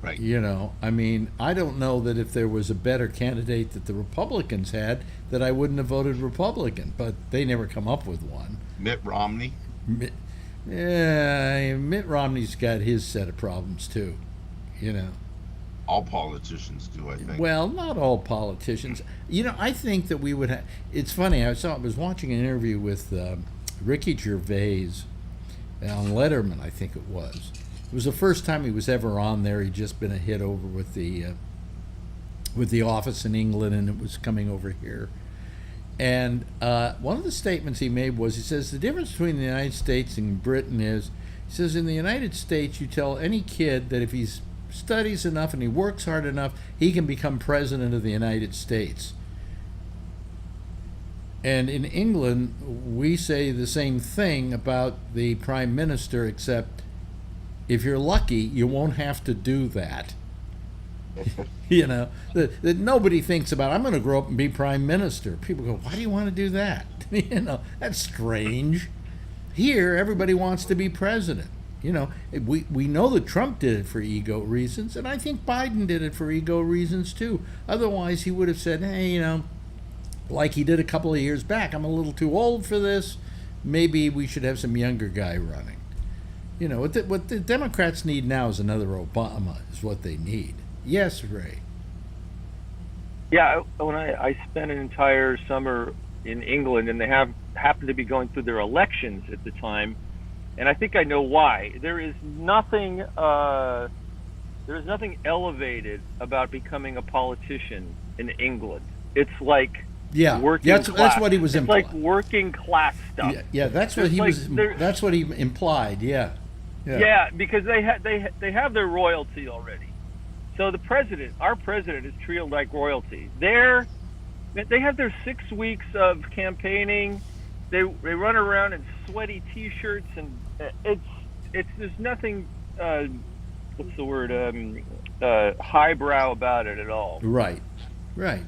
Right. You know, I mean, I don't know that if there was a better candidate that the Republicans had, that I wouldn't have voted Republican, but they never come up with one. Mitt Romney? Mitt Romney's got his set of problems too, you know. All politicians do, I think. Well, not all politicians. You know, I think that we would have. It's funny. I was watching an interview with Ricky Gervais on Letterman. I think it was. It was the first time he was ever on there. He'd just been a hit over with the office in England, and it was coming over here. And one of the statements he made was, he says, the difference between the United States and Britain is, he says, in the United States, you tell any kid that if he studies enough and he works hard enough, he can become president of the United States. And in England, we say the same thing about the prime minister, except if you're lucky, you won't have to do that. You know, that nobody thinks about, I'm going to grow up and be prime minister. People go, why do you want to do that? You know, that's strange. Here, everybody wants to be president. You know, we know that Trump did it for ego reasons, and I think Biden did it for ego reasons too. Otherwise, he would have said, hey, you know, like he did a couple of years back, I'm a little too old for this. Maybe we should have some younger guy running. You know, what the Democrats need now is another Obama, is what they need. Yes, Ray. Yeah, when I spent an entire summer in England, and they happened to be going through their elections at the time, and I think I know why. There is nothing elevated about becoming a politician in England. It's like working class. That's what he was implying. It's like working class stuff. Yeah, that's what he was. That's what he implied. Yeah. Yeah, because they have their royalty already. So the president, our president, is treated like royalty. They have their 6 weeks of campaigning. They run around in sweaty T-shirts, and there's nothing. What's the word? Highbrow about it at all. Right.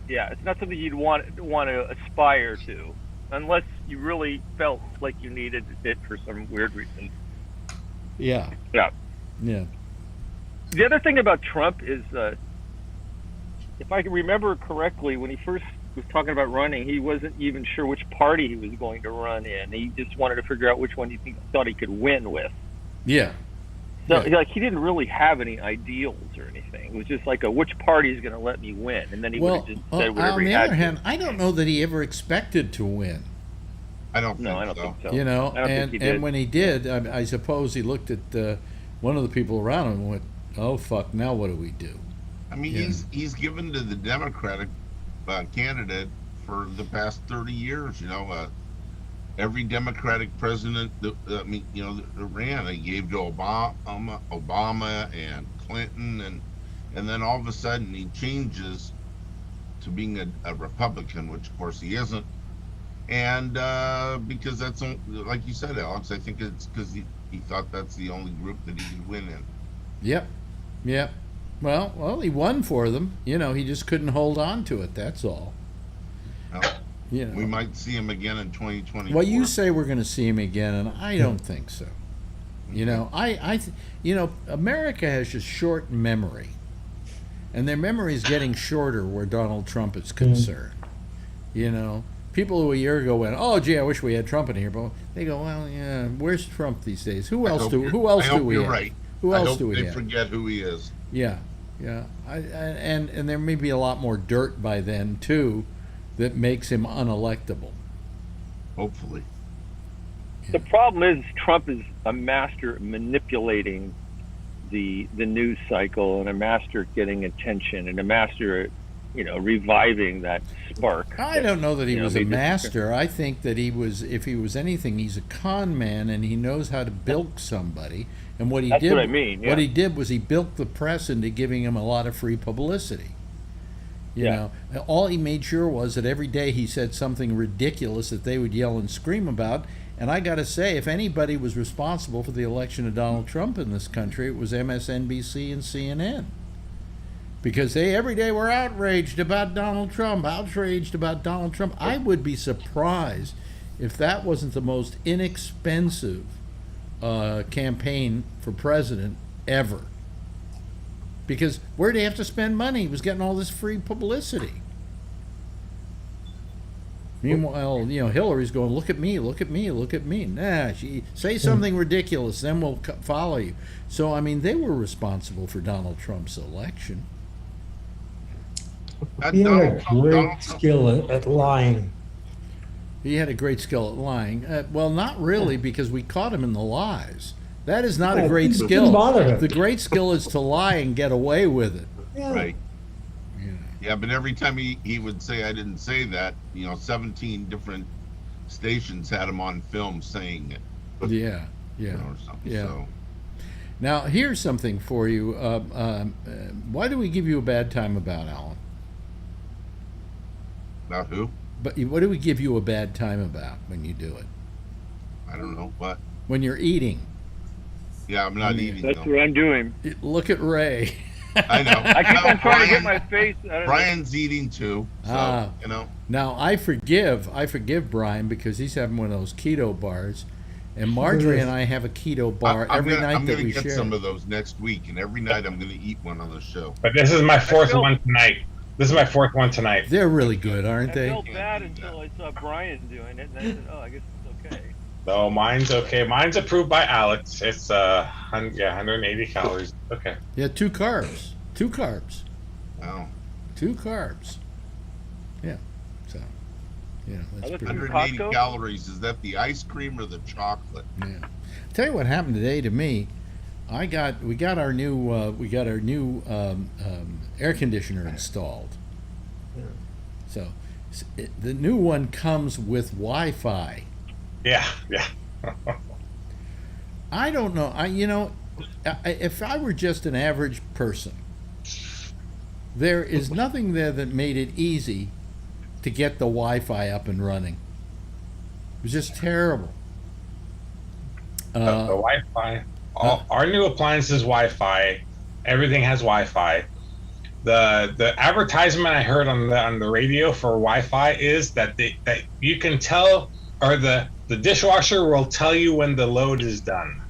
Yeah, it's not something you'd want to aspire to, unless you really felt like you needed it for some weird reason. Yeah. The other thing about Trump is, if I can remember correctly, when he first was talking about running, he wasn't even sure which party he was going to run in. He just wanted to figure out which one he thought he could win with. Yeah. So, like, he didn't really have any ideals or anything. It was just like, which party is going to let me win? And then he would have just said whatever he had. On the other hand, I don't know that he ever expected to win. I don't think so. You know, and when he did, I suppose he looked at one of the people around him and went, oh, fuck, now what do we do? I mean, he's given to the Democratic candidate for the past 30 years, you know. Every Democratic president that ran, they gave to Obama and Clinton, and then all of a sudden he changes to being a Republican, which of course he isn't. And because that's, like you said, Alex, I think it's because he thought that's the only group that he could win in. Yep. Well, he won for them. You know, he just couldn't hold on to it. That's all. Well, you know, we might see him again in 2024. Well, you say we're going to see him again, and I don't think so. You know, America has just short memory, and their memory is getting shorter where Donald Trump is concerned. You know, people who a year ago went, "Oh, gee, I wish we had Trump in here," but they go, "Well, yeah, where's Trump these days? Who else do we have? Right. Who else do we have?" They forget who he is. Yeah. And there may be a lot more dirt by then too, that makes him unelectable. Hopefully. The problem is Trump is a master at manipulating the news cycle, and a master at getting attention, and a master at reviving that spark. I don't know that he was a master. I think that if he was anything, he's a con man, and he knows how to bilk somebody. And what he did was he bilked the press into giving him a lot of free publicity. You know, all he made sure was that every day he said something ridiculous that they would yell and scream about. And I got to say, if anybody was responsible for the election of Donald Trump in this country, it was MSNBC and CNN. Because they every day were outraged about Donald Trump, outraged about Donald Trump. I would be surprised if that wasn't the most inexpensive campaign for president ever. Because where did he have to spend money? He was getting all this free publicity. Meanwhile, you know, Hillary's going, look at me, look at me, look at me. Nah, say something ridiculous, then we'll follow you. So, I mean, they were responsible for Donald Trump's election. He had a great skill at lying. He had a great skill at lying. Well, not really, because we caught him in the lies. That is not a great skill. Didn't bother him. The great skill is to lie and get away with it. Yeah. Right. Yeah, but every time he would say I didn't say that, you know, 17 different stations had him on film saying it. Yeah, yeah, you know, or something, yeah. So. Now, here's something for you. Why do we give you a bad time about, Alan? About who? But what do we give you a bad time about when you do it? I don't know. What? When you're eating. Yeah, I'm not eating. That's what I'm doing. Look at Ray. I know. I keep on trying to get my face. Brian's eating too, so you know. Now I forgive Brian because he's having one of those keto bars, and Marjorie and I have a keto bar every night I'm that gonna we get share. some of those next week, and every night I'm gonna eat one on the show. But this is my fourth one tonight. This is my fourth one tonight. They're really good, aren't they? I felt bad until I saw Brian doing it, and I said, "Oh, I guess it's okay." No, mine's okay. Mine's approved by Alex. It's 180 calories. Okay. Yeah, 2 carbs. 2 carbs. Wow. 2 carbs. Yeah. So, yeah, that's pretty 180 calories. Is that the ice cream or the chocolate? Yeah. Tell you what happened today to me. We got our new air conditioner installed. So the new one comes with Wi-Fi. Yeah. I don't know. If I were just an average person, there is nothing there that made it easy to get the Wi-Fi up and running. It was just terrible. The Wi-Fi. Our new appliances Wi-Fi. Everything has Wi-Fi. The advertisement I heard on the radio for Wi-Fi is that that you can tell, or the dishwasher will tell you when the load is done.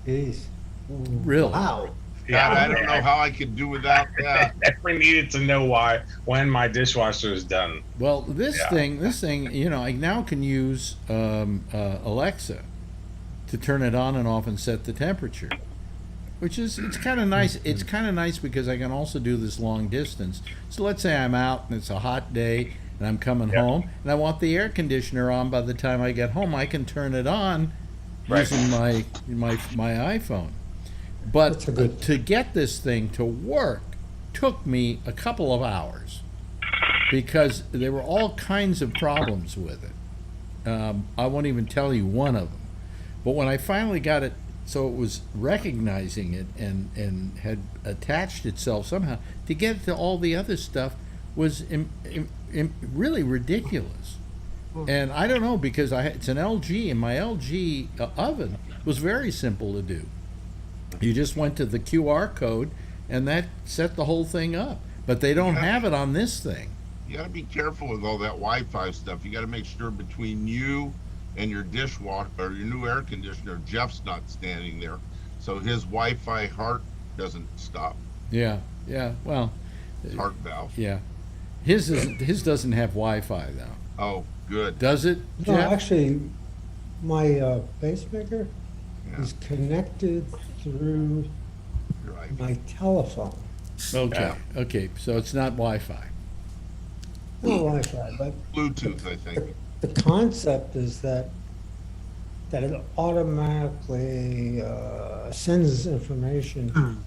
Jeez. Really? Wow. Yeah, I don't know how I could do without that. I definitely needed to know when my dishwasher is done. Well, this thing, you know, I now can use Alexa to turn it on and off and set the temperature, which is it's kind of nice. It's kind of nice because I can also do this long distance. So let's say I'm out and it's a hot day and I'm coming home and I want the air conditioner on. By the time I get home, I can turn it on using my iPhone. But to get this thing to work took me a couple of hours because there were all kinds of problems with it. I won't even tell you one of them. But when I finally got it, so it was recognizing it and had attached itself somehow, to get it to all the other stuff was really ridiculous. And I don't know, because it's an LG, and my LG oven was very simple to do. You just went to the QR code, and that set the whole thing up. But they don't have it on this thing. You got to be careful with all that Wi-Fi stuff. You got to make sure between you and your dishwasher or your new air conditioner, Jeff's not standing there, so his Wi-Fi heart doesn't stop. Yeah. Well, heart valve. Yeah, his doesn't have Wi-Fi though. Oh, good. Does it? No, Jeff? actually, my pacemaker is connected through my telephone. Okay. So it's not Wi-Fi. No Wi-Fi, but Bluetooth, I think. The concept is that it automatically sends information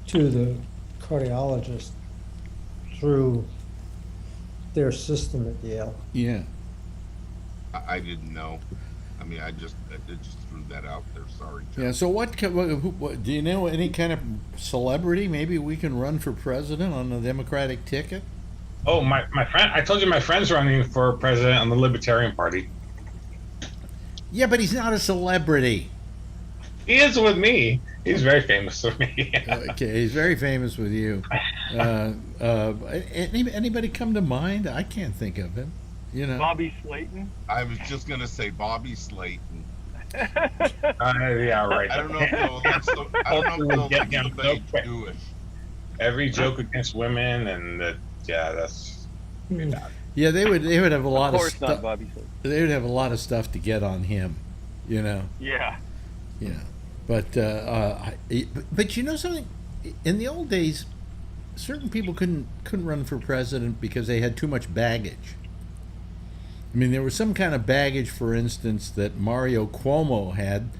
to the cardiologist through their system at Yale. Yeah. I didn't know. I mean, I just threw that out there. Sorry, Joe. Yeah. So what do you know? Any kind of celebrity? Maybe we can run for president on the Democratic ticket. Oh, my friend! I told you my friend's running for president on the Libertarian Party. Yeah, but he's not a celebrity. He is with me. He's very famous with me. Okay, he's very famous with you. Anybody come to mind? I can't think of him. You know, Bobby Slayton. I was just gonna say Bobby Slayton. Yeah, right. I don't know if they'll let anybody Jewish. Every joke against women, and that's. Yeah, they would have a lot of stuff. Not Bobby Slayton. They would have a lot of stuff to get on him, you know. Yeah. Yeah, but you know something? In the old days, certain people couldn't run for president because they had too much baggage. I mean, there was some kind of baggage, for instance, that Mario Cuomo had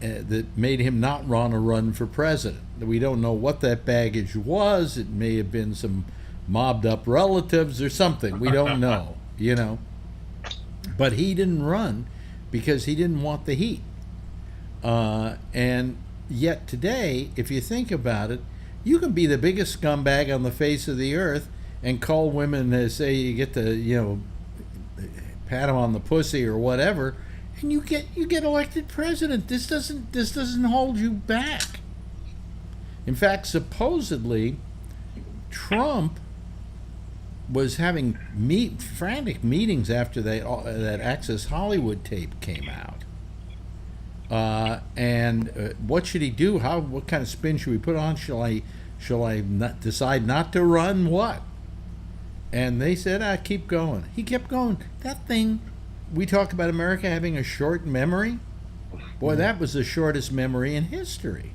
that made him not want to run for president. We don't know what that baggage was. It may have been some mobbed up relatives or something. We don't know, you know. But he didn't run because he didn't want the heat. And yet today, if you think about it, you can be the biggest scumbag on the face of the earth and call women to say you get to, you know, pat them on the pussy or whatever, and you get elected president. This doesn't hold you back. In fact, supposedly, Trump was having frantic meetings after that Access Hollywood tape came out. And what should he do? What kind of spin should we put on? Shall I not decide not to run? What? And they said, keep going. He kept going. That thing, we talk about America having a short memory. Boy, that was the shortest memory in history.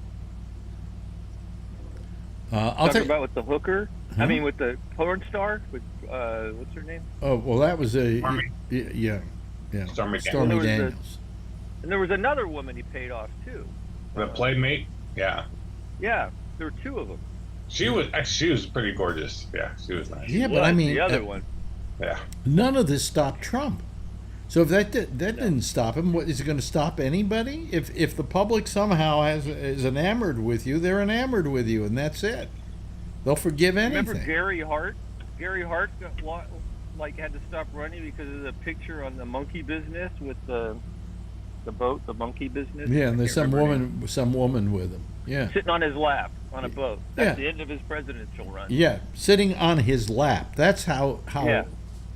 I'll talk about with the hooker. Huh? I mean, with the porn star. With what's her name? Oh well, that was Stormy. Stormy Daniels. Daniels. And there was another woman he paid off too. The Playmate. Yeah. Yeah, there were two of them. She was pretty gorgeous. Yeah, she was nice. Yeah, but I mean, the other one. Yeah. None of this stopped Trump. So if that didn't stop him, what is it going to stop anybody? If the public somehow is enamored with you, they're enamored with you, and that's it. They'll forgive anything. Remember Gary Hart? Gary Hart had to stop running because of the picture on the monkey business with the boat, the monkey business. Yeah, and there's some woman with him. Yeah, sitting on his lap on a boat. That's Yeah. the end of his presidential run. Yeah, sitting on his lap. That's how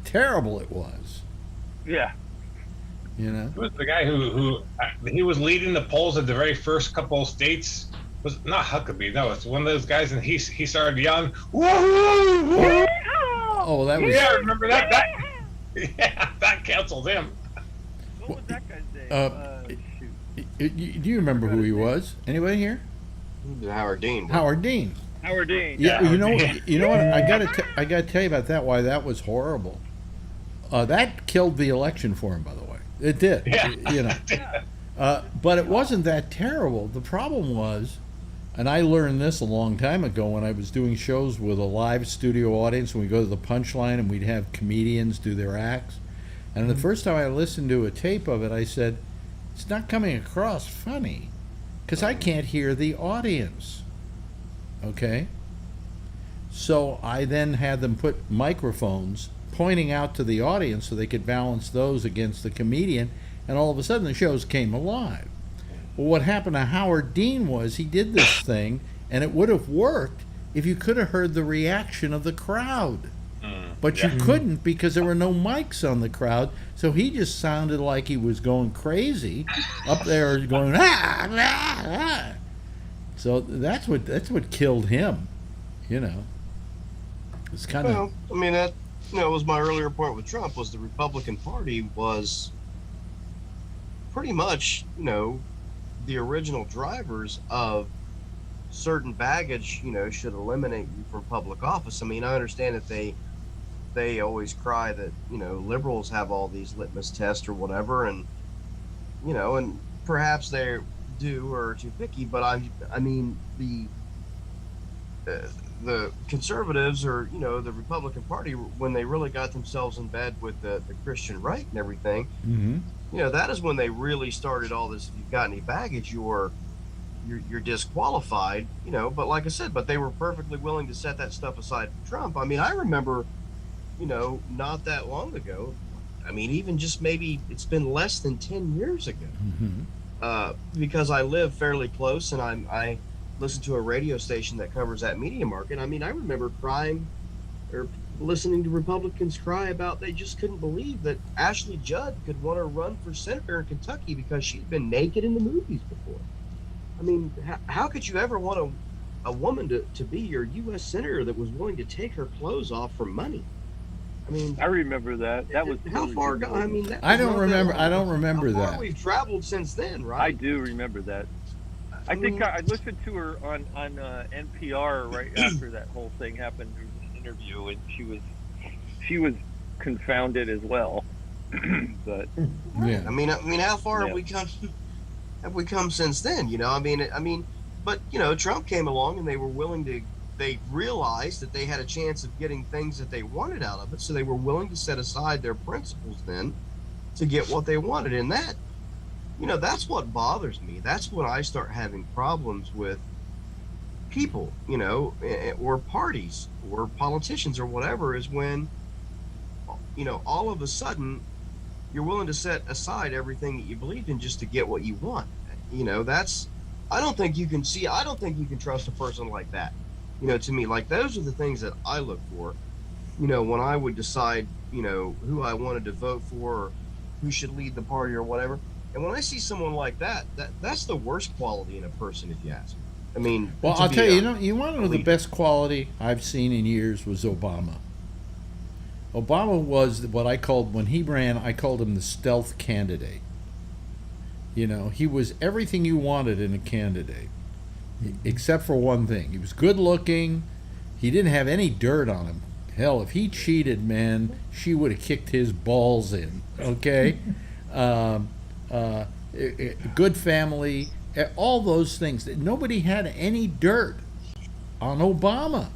terrible it was. Yeah. You know, It was the guy who he was leading the polls at the very first couple of states. Was not Huckabee. No, it's one of those guys, and he started yelling, "Woohoo!" Oh, that was. Yeah, remember that? Yeah, that canceled him. What was that guy's name? Do you remember who he was? Anybody here? Howard Dean. Howard Dean. Howard Dean. Yeah, you know what? I gotta tell you about that. Why that was horrible. That killed the election for him, by the way. It did. Yeah. You know. But it wasn't that terrible. The problem was, and I learned this a long time ago when I was doing shows with a live studio audience, and we go to the Punchline and we'd have comedians do their acts. And the first time I listened to a tape of it, I said, it's not coming across funny because I can't hear the audience. Okay? So I then had them put microphones pointing out to the audience so they could balance those against the comedian, and all of a sudden the shows came alive. Well, what happened to Howard Dean was he did this thing, and it would have worked if you could have heard the reaction of the crowd. But you couldn't because there were no mics on the crowd, so he just sounded like he was going crazy up there going, ah, ah, ah. So that's what killed him, you know. It's kind of. I mean, that was my earlier point with Trump, was the Republican Party was pretty much, the original drivers of certain baggage, should eliminate you from public office. I mean, I understand that they always cry that, liberals have all these litmus tests or whatever, and, and perhaps they do or are too picky, but I mean, the conservatives or, the Republican Party, when they really got themselves in bed with the Christian right and everything, that is when they really started all this. If you've got any baggage, you're disqualified. But like I said, but they were perfectly willing to set that stuff aside for Trump. I mean, I remember, not that long ago. I mean, even just maybe it's been less than 10 years ago. Because I live fairly close and I listen to a radio station that covers that media market. I mean, I remember crying or listening to Republicans cry about they just couldn't believe that Ashley Judd could want to run for senator in Kentucky because she'd been naked in the movies before. I mean, how could you ever want a woman to be your U.S. senator that was willing to take her clothes off for money? I mean, I remember that. That was how far ago. I mean, I don't remember. I don't remember how far that. We've traveled since then, right? I do remember that. I think I listened to her on NPR right after that whole thing happened. There was an interview, and she was confounded as well. But yeah, I mean, how far have we come? Have we come since then? I mean, but Trump came along, and they were willing to. They realized that they had a chance of getting things that they wanted out of it, so they were willing to set aside their principles then to get what they wanted. And that, that's what bothers me. That's when I start having problems with people, or parties or politicians or whatever, is when, all of a sudden you're willing to set aside everything that you believed in just to get what you want. I don't think you can trust a person like that. To me, like, those are the things that I look for, when I would decide, who I wanted to vote for or who should lead the party or whatever. And when I see someone like that's the worst quality in a person, if you ask me. I mean, well, I'll tell you, you want to know the best quality I've seen in years was Obama. Obama was what I called, when he ran, I called him the stealth candidate. He was everything you wanted in a candidate. Except for one thing. He was good looking. He didn't have any dirt on him. Hell, if he cheated, man, she would have kicked his balls in. Okay? Good family. All those things. Nobody had any dirt on Obama.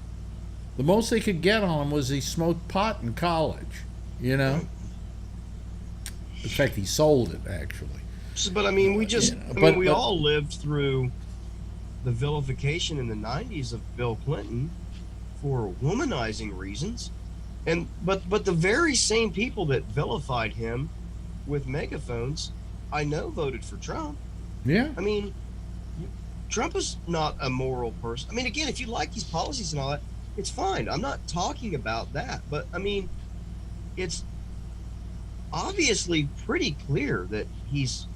The most they could get on him was he smoked pot in college. In fact, he sold it, actually. But I mean, we all lived through the vilification in the 90s of Bill Clinton for womanizing reasons, but the very same people that vilified him with megaphones, I know, voted for Trump. Yeah. I mean, Trump is not a moral person. I mean, again, if you like his policies and all that, it's fine. I'm not talking about that, but I mean, it's obviously pretty clear that he's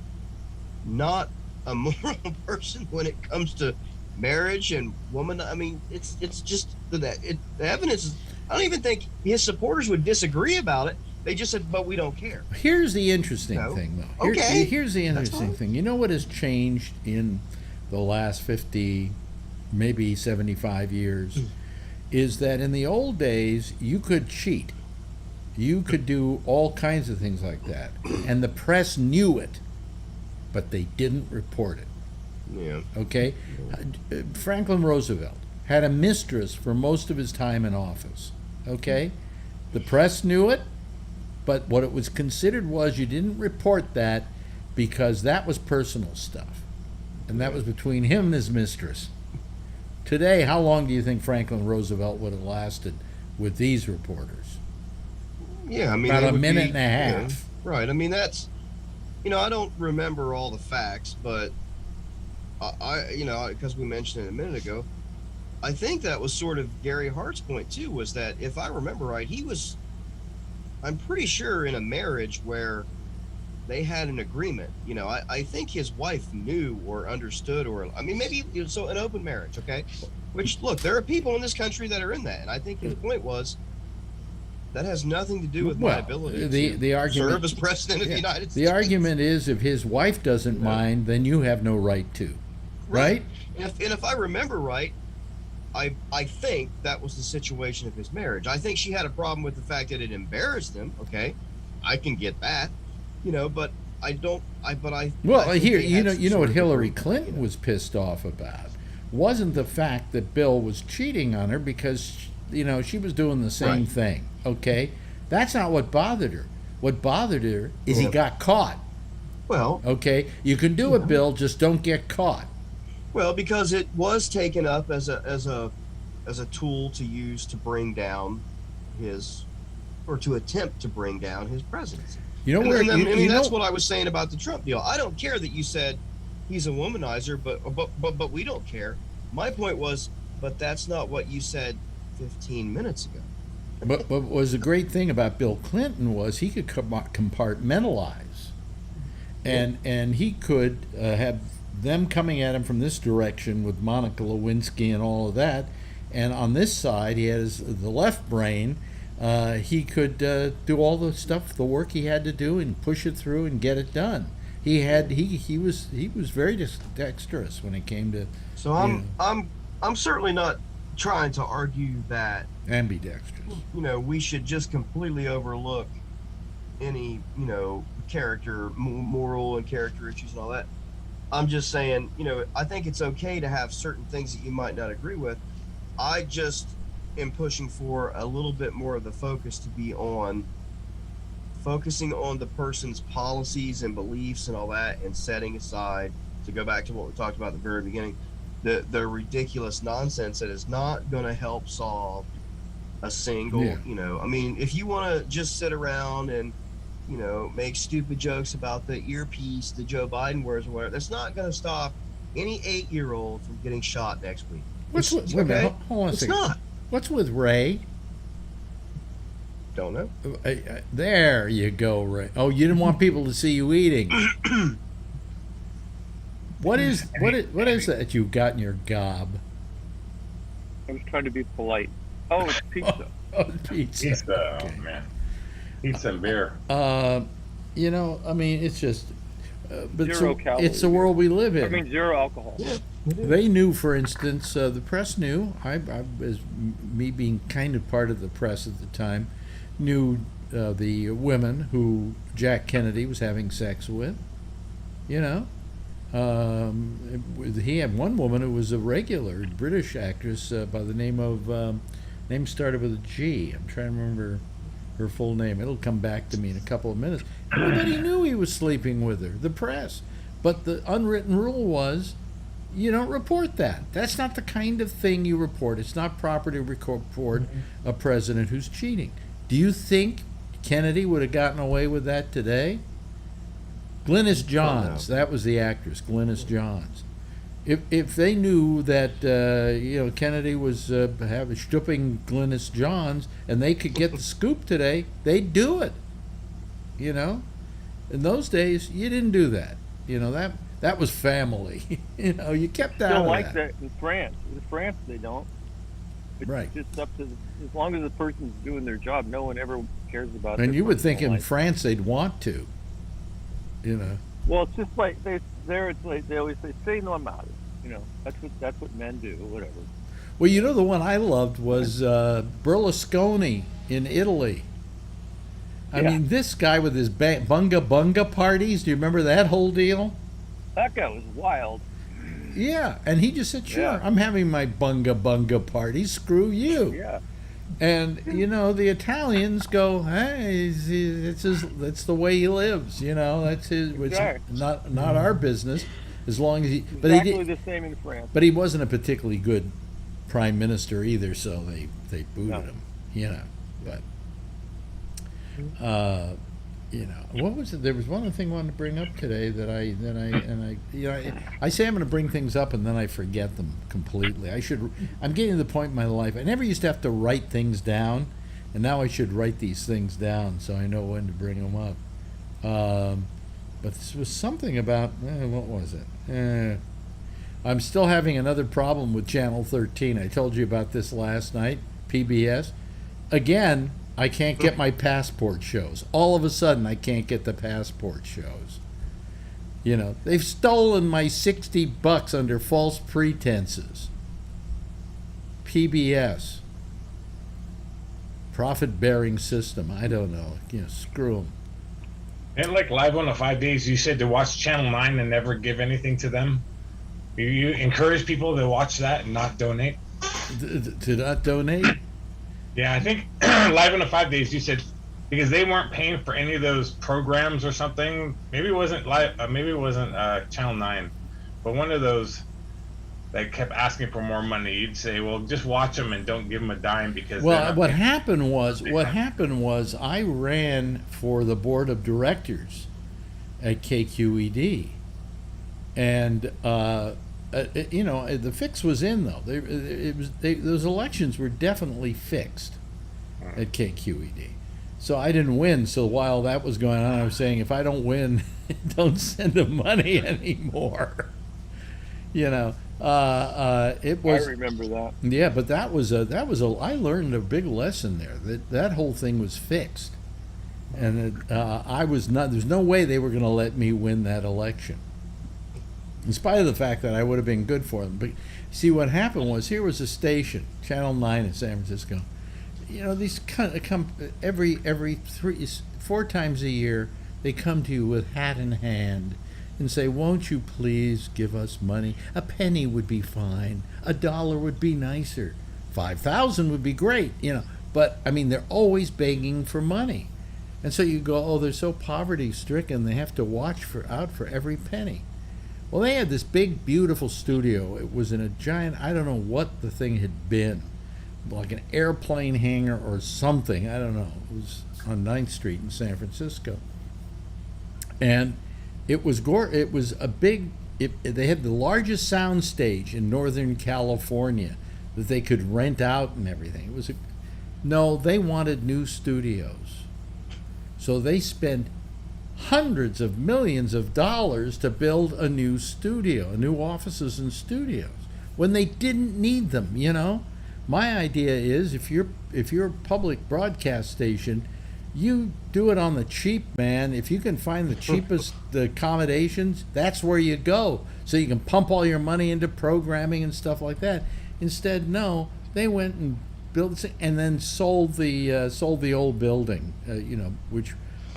not a moral person when it comes to marriage and woman. I mean, it's just the evidence is, I don't even think his supporters would disagree about it. They just said, but we don't care. Here's the interesting thing, though. Here's the interesting thing. You know what has changed in the last 50, maybe 75 years, is that in the old days, you could cheat. You could do all kinds of things like that. And the press knew it, but they didn't report it. Yeah. Okay? Franklin Roosevelt had a mistress for most of his time in office. Okay? The press knew it, but what it was considered was you didn't report that because that was personal stuff. And that was between him and his mistress. Today, how long do you think Franklin Roosevelt would have lasted with these reporters? Yeah, I mean, about a minute and a half. Yeah, right. I mean, that's, I don't remember all the facts, but because we mentioned it a minute ago, I think that was sort of Gary Hart's point too, was that if I remember right, I'm pretty sure in a marriage where they had an agreement, I think his wife knew or understood, or, I mean, maybe, so an open marriage, okay? Which, look, there are people in this country that are in that, and I think his point was, that has nothing to do with my ability the argument, serve as president of the United States. The argument is, if his wife doesn't mind, then you have no right to, right? And if I remember right, I think that was the situation of his marriage. I think she had a problem with the fact that it embarrassed him. Okay, I can get that, but I don't. Well, here, you know what Hillary Clinton was pissed off about wasn't the fact that Bill was cheating on her, because she was doing the same thing. Okay, that's not what bothered her. What bothered her is he got caught. Well, okay, you can do it, Bill. Just don't get caught. Well, because it was taken up as a tool to use to bring down his, or to attempt to bring down his presidency. You know where? And I mean, that's what I was saying about the Trump deal. I don't care that you said he's a womanizer, but we don't care. My point was, but that's not what you said 15 minutes ago. But what was the great thing about Bill Clinton was he could compartmentalize, and he could have them coming at him from this direction with Monica Lewinsky and all of that, and on this side he has the left brain. He could do all the stuff, the work he had to do, and push it through and get it done. He was very dexterous when it came to. So I'm certainly not trying to argue that ambidextrous. We should just completely overlook any character, moral and character issues and all that. I'm just saying, I think it's okay to have certain things that you might not agree with. I just am pushing for a little bit more of the focus to be on focusing on the person's policies and beliefs and all that, and setting aside, to go back to what we talked about at the very beginning, the ridiculous nonsense that is not going to help solve a single, I mean, if you want to just sit around and, make stupid jokes about the earpiece that Joe Biden wears or whatever, that's not going to stop any 8-year-old from getting shot next week. Hold on a second. Not. What's with Ray? Don't know. There you go, Ray. Oh, you didn't want people to see you eating. What is that you got in your gob? I was trying to be polite. Oh, it's pizza. Pizza. Pizza, okay. Oh man. Pizza and beer. I mean, it's just. But Zero calories. it's the world we live in. I mean, zero alcohol. They knew, for instance, the press knew. I as me being kind of part of the press at the time, knew the women who Jack Kennedy was having sex with. He had one woman who was a regular British actress by the name of name started with a G. I'm trying to remember her full name. It'll come back to me in a couple of minutes. Everybody knew he was sleeping with her, the press. But the unwritten rule was, you don't report that. That's not the kind of thing you report. It's not proper to report a president who's cheating. Do you think Kennedy would have gotten away with that today? Glynis Johns, that was the actress, Glynis Johns. If they knew that Kennedy was stooping Glynis Johns and they could get the scoop today, they'd do it. In those days, you didn't do that. That was family. You kept out Don't of like that. In France. In France, they don't. It's right. Just up to as long as the person's doing their job, no one ever cares about. And you would think in life. France they'd want to. Well, it's just like it's like they always say normal. That's what men do, or whatever. Well, the one I loved was Berlusconi in Italy. I mean, this guy with his bunga bunga parties. Do you remember that whole deal? That guy was wild. Yeah, and he just said, "Sure, I'm having my bunga bunga party. Screw you." Yeah. And the Italians go, "Hey, that's the way he lives. That's his. It's not our business, as long as he." But exactly the same in France. But he wasn't a particularly good prime minister either, so they booted him. But what was it? There was one other thing I wanted to bring up today that I say I'm going to bring things up and then I forget them completely. I'm getting to the point in my life. I never used to have to write things down, and now I should write these things down so I know when to bring them up. But this was something about what was it? I'm still having another problem with Channel 13. I told you about this last night. PBS. Again, I can't get my passport shows. All of a sudden, I can't get the passport shows. They've stolen my $60 under false pretenses. PBS. Profit-bearing system. I don't know. Screw them. And like Live on the 5 Days, you said to watch Channel 9 and never give anything to them. You encourage people to watch that and not donate? To not donate? Yeah, I think Live on the 5 Days, you said because they weren't paying for any of those programs or something. Maybe it wasn't Channel 9, but one of those that kept asking for more money. You'd say, well, just watch them and don't give them a dime because. Well, what happened was I ran for the board of directors at KQED, and the fix was in though. Those elections were definitely fixed at KQED. So I didn't win. So while that was going on, I was saying, if I don't win, don't send them money anymore. It was. I remember that. Yeah, but that was I learned a big lesson there. That whole thing was fixed, and I was not. There's no way they were going to let me win that election, in spite of the fact that I would have been good for them. But see, what happened was, here was a station, Channel 9 in San Francisco. These come every 4 times a year. They come to you with hat in hand and say, won't you please give us money? A penny would be fine. $1 would be nicer. 5,000 would be great, But, I mean, they're always begging for money. And so you go, oh, they're so poverty-stricken, they have to watch out for every penny. Well, they had this big, beautiful studio. It was in a giant, I don't know what the thing had been, like an airplane hangar or something. I don't know. It was on 9th Street in San Francisco. And it was a big. They had the largest sound stage in Northern California that they could rent out and everything. They wanted new studios, so they spent hundreds of millions of dollars to build a new studio, new offices and studios, when they didn't need them. My idea is, if you're a public broadcast station, you do it on the cheap, man. If you can find the cheapest accommodations, that's where you go. So you can pump all your money into programming and stuff like that. Instead, no, they went and built and then sold the old building, which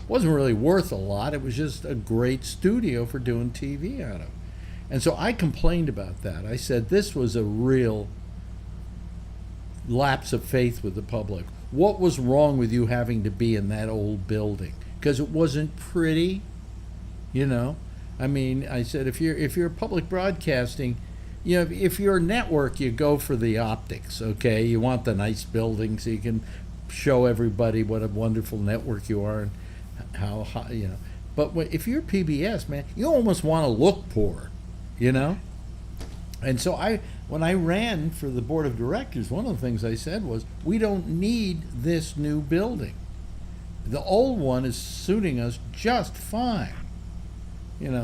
wasn't really worth a lot. It was just a great studio for doing TV out of. And so I complained about that. I said this was a real lapse of faith with the public. What was wrong with you having to be in that old building? Because it wasn't pretty, I mean, I said, if you're public broadcasting, if you're a network, you go for the optics, okay? You want the nice building so you can show everybody what a wonderful network you are and how high, But if you're PBS, man, you almost want to look poor, And so when I ran for the board of directors, one of the things I said was, we don't need this new building. The old one is suiting us just fine.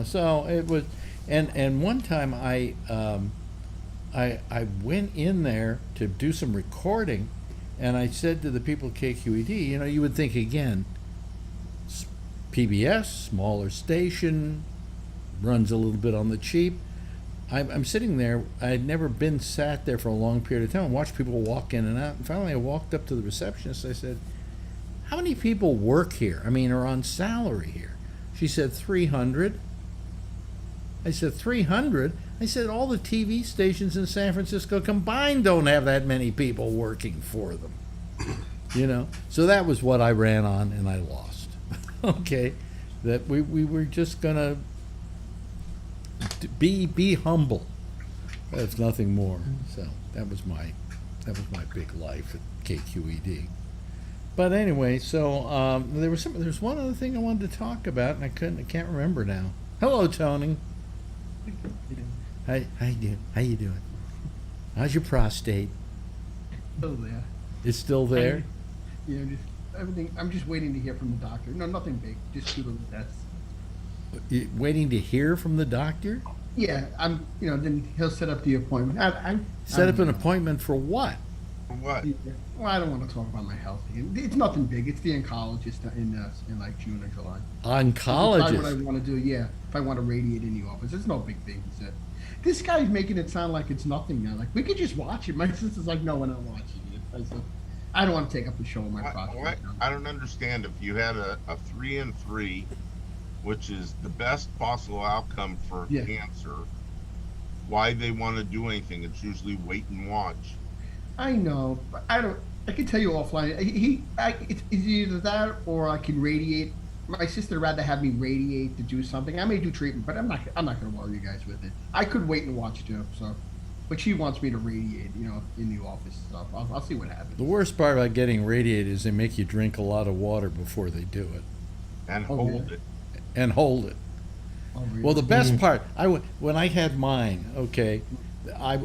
So it was, and one time I went in there to do some recording, and I said to the people at KQED, you would think, again, PBS, smaller station, runs a little bit on the cheap. I'm sitting there. I had never been sat there for a long period of time and watched people walk in and out. And finally, I walked up to the receptionist. I said, how many people work here? I mean, are on salary here? She said, 300. I said, 300? I said, all the TV stations in San Francisco combined don't have that many people working for them. So that was what I ran on, and I lost. Okay. That we were just going to be humble, if nothing more. So that was my big life at KQED. But anyway, so there's one other thing I wanted to talk about, and I can't remember now. Hello, Tony. How you doing? How's your prostate? Still there. It's still there. Just everything. I'm just waiting to hear from the doctor. No, nothing big. Just 2 little tests. You're waiting to hear from the doctor? Yeah, I'm. Then he'll set up the appointment. Set up an appointment for what? For what? Well, I don't want to talk about my health. It's nothing big. It's the oncologist in like June or July. Oncologist. That's what I want to do. Yeah, if I want to radiate in the office, it's no big thing. He said. This guy's making it sound like it's nothing now. Like, we could just watch it. My sister's like, no, we're not watching it. I said, I don't want to take up the show on my prostate. I don't understand. If you had a 3-3, which is the best possible outcome for cancer, why they want to do anything? It's usually wait and watch. I know, but I don't. I can tell you offline. It's either that or I can radiate. My sister would rather have me radiate to do something. I may do treatment, but I'm not going to worry you guys with it. I could wait and watch too. So, but she wants me to radiate, in the office stuff. I'll see what happens. The worst part about getting radiated is they make you drink a lot of water before they do it. And hold it. And hold it. Oh, really? Well, the best part, when I had mine, okay,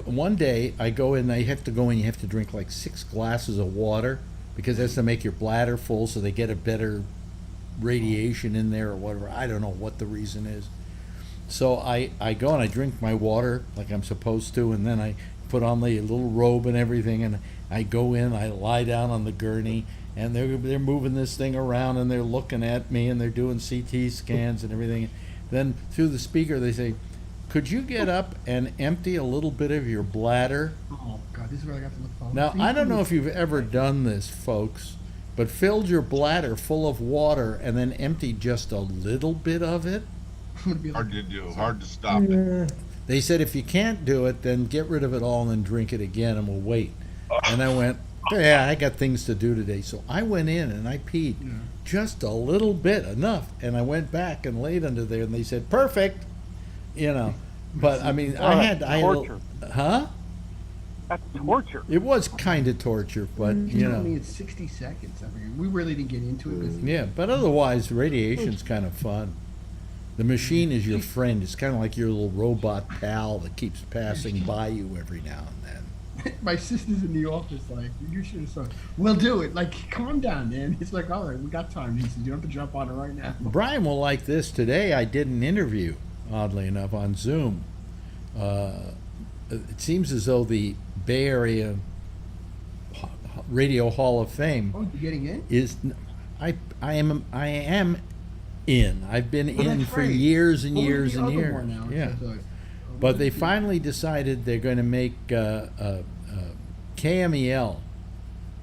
one day I go in, you have to drink like 6 glasses of water because that's to make your bladder full so they get a better radiation in there or whatever. I don't know what the reason is. So I go and I drink my water like I'm supposed to, and then I put on the little robe and everything, and I go in, I lie down on the gurney, and they're moving this thing around, and they're looking at me, and they're doing CT scans and everything. Then through the speaker they say, "Could you get up and empty a little bit of your bladder?" Oh God, this is where I got to look forward. Now I don't know if you've ever done this, folks, but filled your bladder full of water and then emptied just a little bit of it. Hard to do. Hard to stop it. They said if you can't do it, then get rid of it all and then drink it again, and we'll wait. And I went, yeah, I got things to do today. So I went in and I peed just a little bit, enough. And I went back and laid under there, and they said, perfect. But I mean, torture. Huh? That's torture. It was kind of torture, but I mean, it's 60 seconds. I mean, we really didn't get into it. 'Cause yeah, but otherwise, radiation's kind of fun. The machine is your friend. It's kind of like your little robot pal that keeps passing by you every now and then. My sister's in the office, like, you should have said, we'll do it. Like, calm down, man. It's like, all right, we got time. He says, you don't have to jump on it right now. Brian will like this. Today I did an interview, oddly enough, on Zoom. It seems as though the Bay Area Radio Hall of Fame you're getting in? I am in. I've been in for years and years and years. Yeah. But they finally decided they're going to make KMEL,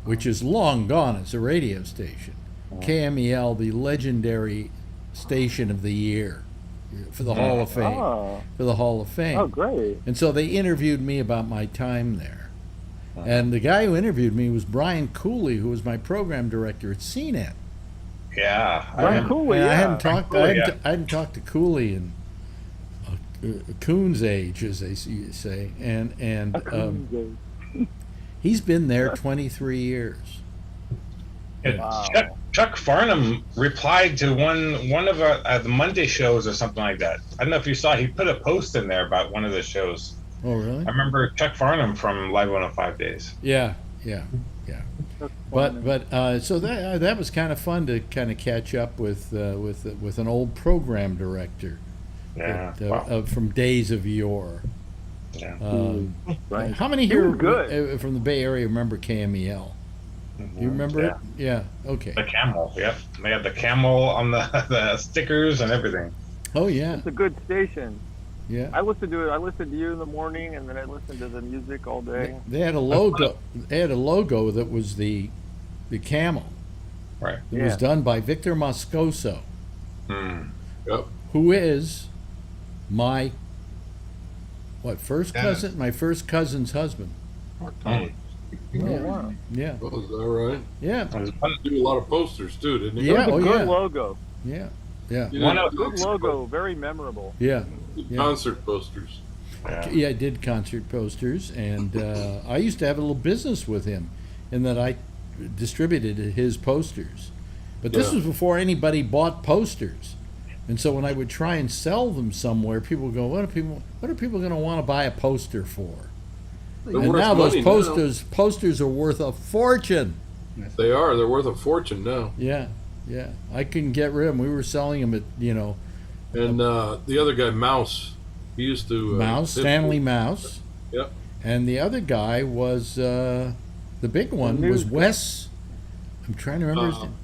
which is long gone. It's a radio station. KMEL, the legendary station of the year for the Hall of Fame. For the Hall of Fame. Oh, great. And so they interviewed me about my time there. And the guy who interviewed me was Brian Cooley, who was my program director at CNET. Yeah, Brian Cooley. I hadn't talked to Cooley in Coon's age, as they say, and he's been there 23 years. Wow. Chuck Farnham replied to one of the Monday shows or something like that. I don't know if you saw. He put a post in there about one of the shows. Oh, really? I remember Chuck Farnham from Live 105 days. Yeah. But so that was kind of fun to kind of catch up with an old program director. Yeah. From days of yore. Yeah. Right. How many here from the Bay Area remember KMEL? You remember it? Yeah. Okay. The camel. Yep. They had the camel on the stickers and everything. Oh yeah. It's a good station. Yeah. I listened to it. I listened to you in the morning, and then I listened to the music all day. They had a logo. They had a logo that was the camel. Right. It was done by Victor Moscoso. Yep. Who is my first cousin? My first cousin's husband. Oh, wow. Yeah. Oh, is that right? Yeah. He did a lot of posters too, didn't he? Yeah. It was a good logo. Yeah. Yeah. Good logo, very memorable. Yeah. Concert posters. Yeah, I did concert posters, and I used to have a little business with him in that I distributed his posters. But this was before anybody bought posters. And so when I would try and sell them somewhere, people would go, what are people going to want to buy a poster for? And now those posters are worth a fortune. They are. They're worth a fortune now. Yeah. Yeah. I couldn't get rid of them. We were selling them at, And the other guy, Mouse, he used to... Stanley Mouse. Yep. And the other guy was, the big one was Wes. I'm trying to remember his name.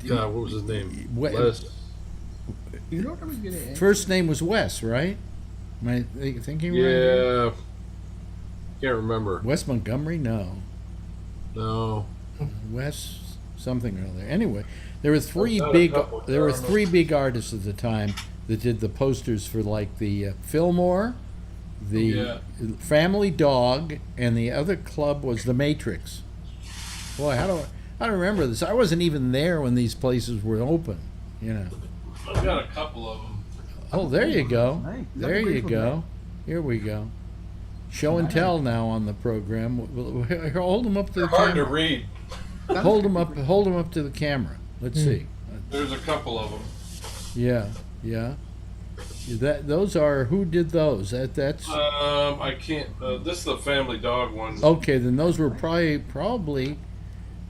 God, what was his name? Wes. You know what I was going to ask? First name was Wes, right? Am I thinking right? Yeah. Can't remember. Wes Montgomery? No. Wes something or other. Anyway, there were three big artists at the time that did the posters for like the Fillmore, the Family Dog, and the other club was the Matrix. Boy, how do I remember this? I wasn't even there when these places were open. You know. I've got a couple of them. Oh, there you go. Nice. There you go. Here we go. Show and tell now on the program. Hold them up to the They're hard camera. to read. Hold them up. Hold them up to the camera. Let's see. There's a couple of them. Yeah, yeah. Those are, who did those? That's. I can't. This is the family dog one. Okay, then those were probably.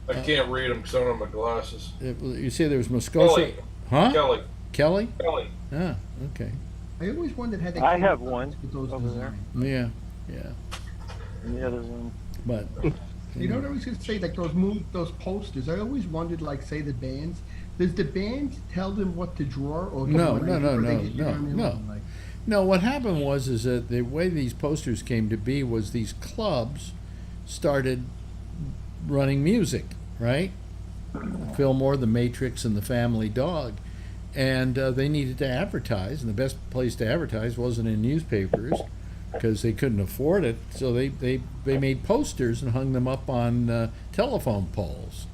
I can't read them because I don't have my glasses. You say there was Moscoso, Kelly. huh? Kelly. Kelly. Kelly. Ah, okay. I always wondered how they. I came have up one with those over there. designs. Yeah, yeah. And the other one. But. You know what I was going to say? Like those posters. I always wondered, like, say the bands. Does the band tell them what to draw, or No. Like, No, what happened was that the way these posters came to be was these clubs started running music, right? Fillmore, The Matrix, and The Family Dog. And they needed to advertise, and the best place to advertise wasn't in newspapers because they couldn't afford it. So they made posters and hung them up on telephone poles.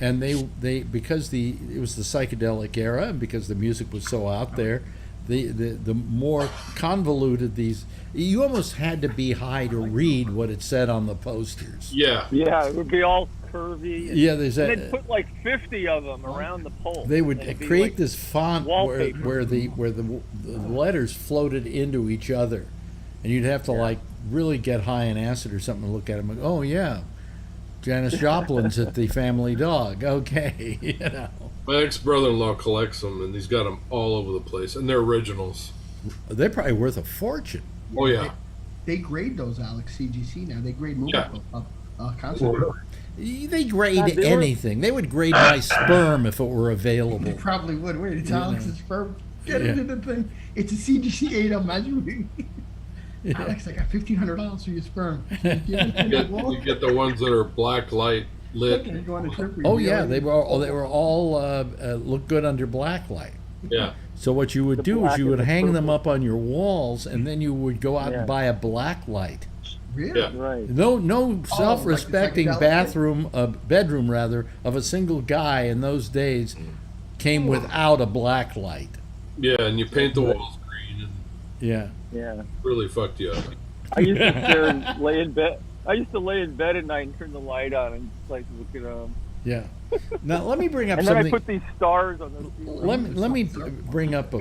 And they because it was the psychedelic era, and because the music was so out there, the more convoluted these, you almost had to be high to read what it said on the posters. Yeah. Yeah, it would be all curvy. Yeah, there's and that. they'd put like 50 of them around the pole. They would It'd be create like this font wallpaper. where the letters floated into each other, and you'd have to like really get high in acid or something to look at them. And, oh yeah, Janis Joplin's at the Family Dog. Okay, you know. My ex-brother-in-law collects them, and he's got them all over the place, and they're originals. They're probably worth a fortune. Oh yeah. they grade those, Alex. CGC now they grade movie constantly. They grade anything. They would grade my sperm if it were available. They probably would. Wait, it's You Alex's know. sperm. Get it in the thing. It's a CGC 8 on measuring. Alex, I got $1,500 for your sperm. You get the ones that are black light lit. Oh yeah, they were all look good under black light. Yeah. So what you would do is you would hang them up on your walls, and then you would go out and buy a black light. Really? Yeah. Right. No self-respecting like a psychedelic bedroom rather of a single guy in those days came without a black light. Yeah, and you paint the walls green, and Yeah. Yeah. really fucked you up. I used to stare and lay in bed. I used to lay in bed at night and turn the light on and just like look at them. Yeah. Now let me bring up And then something. I put these stars on those ceilings. Let me bring up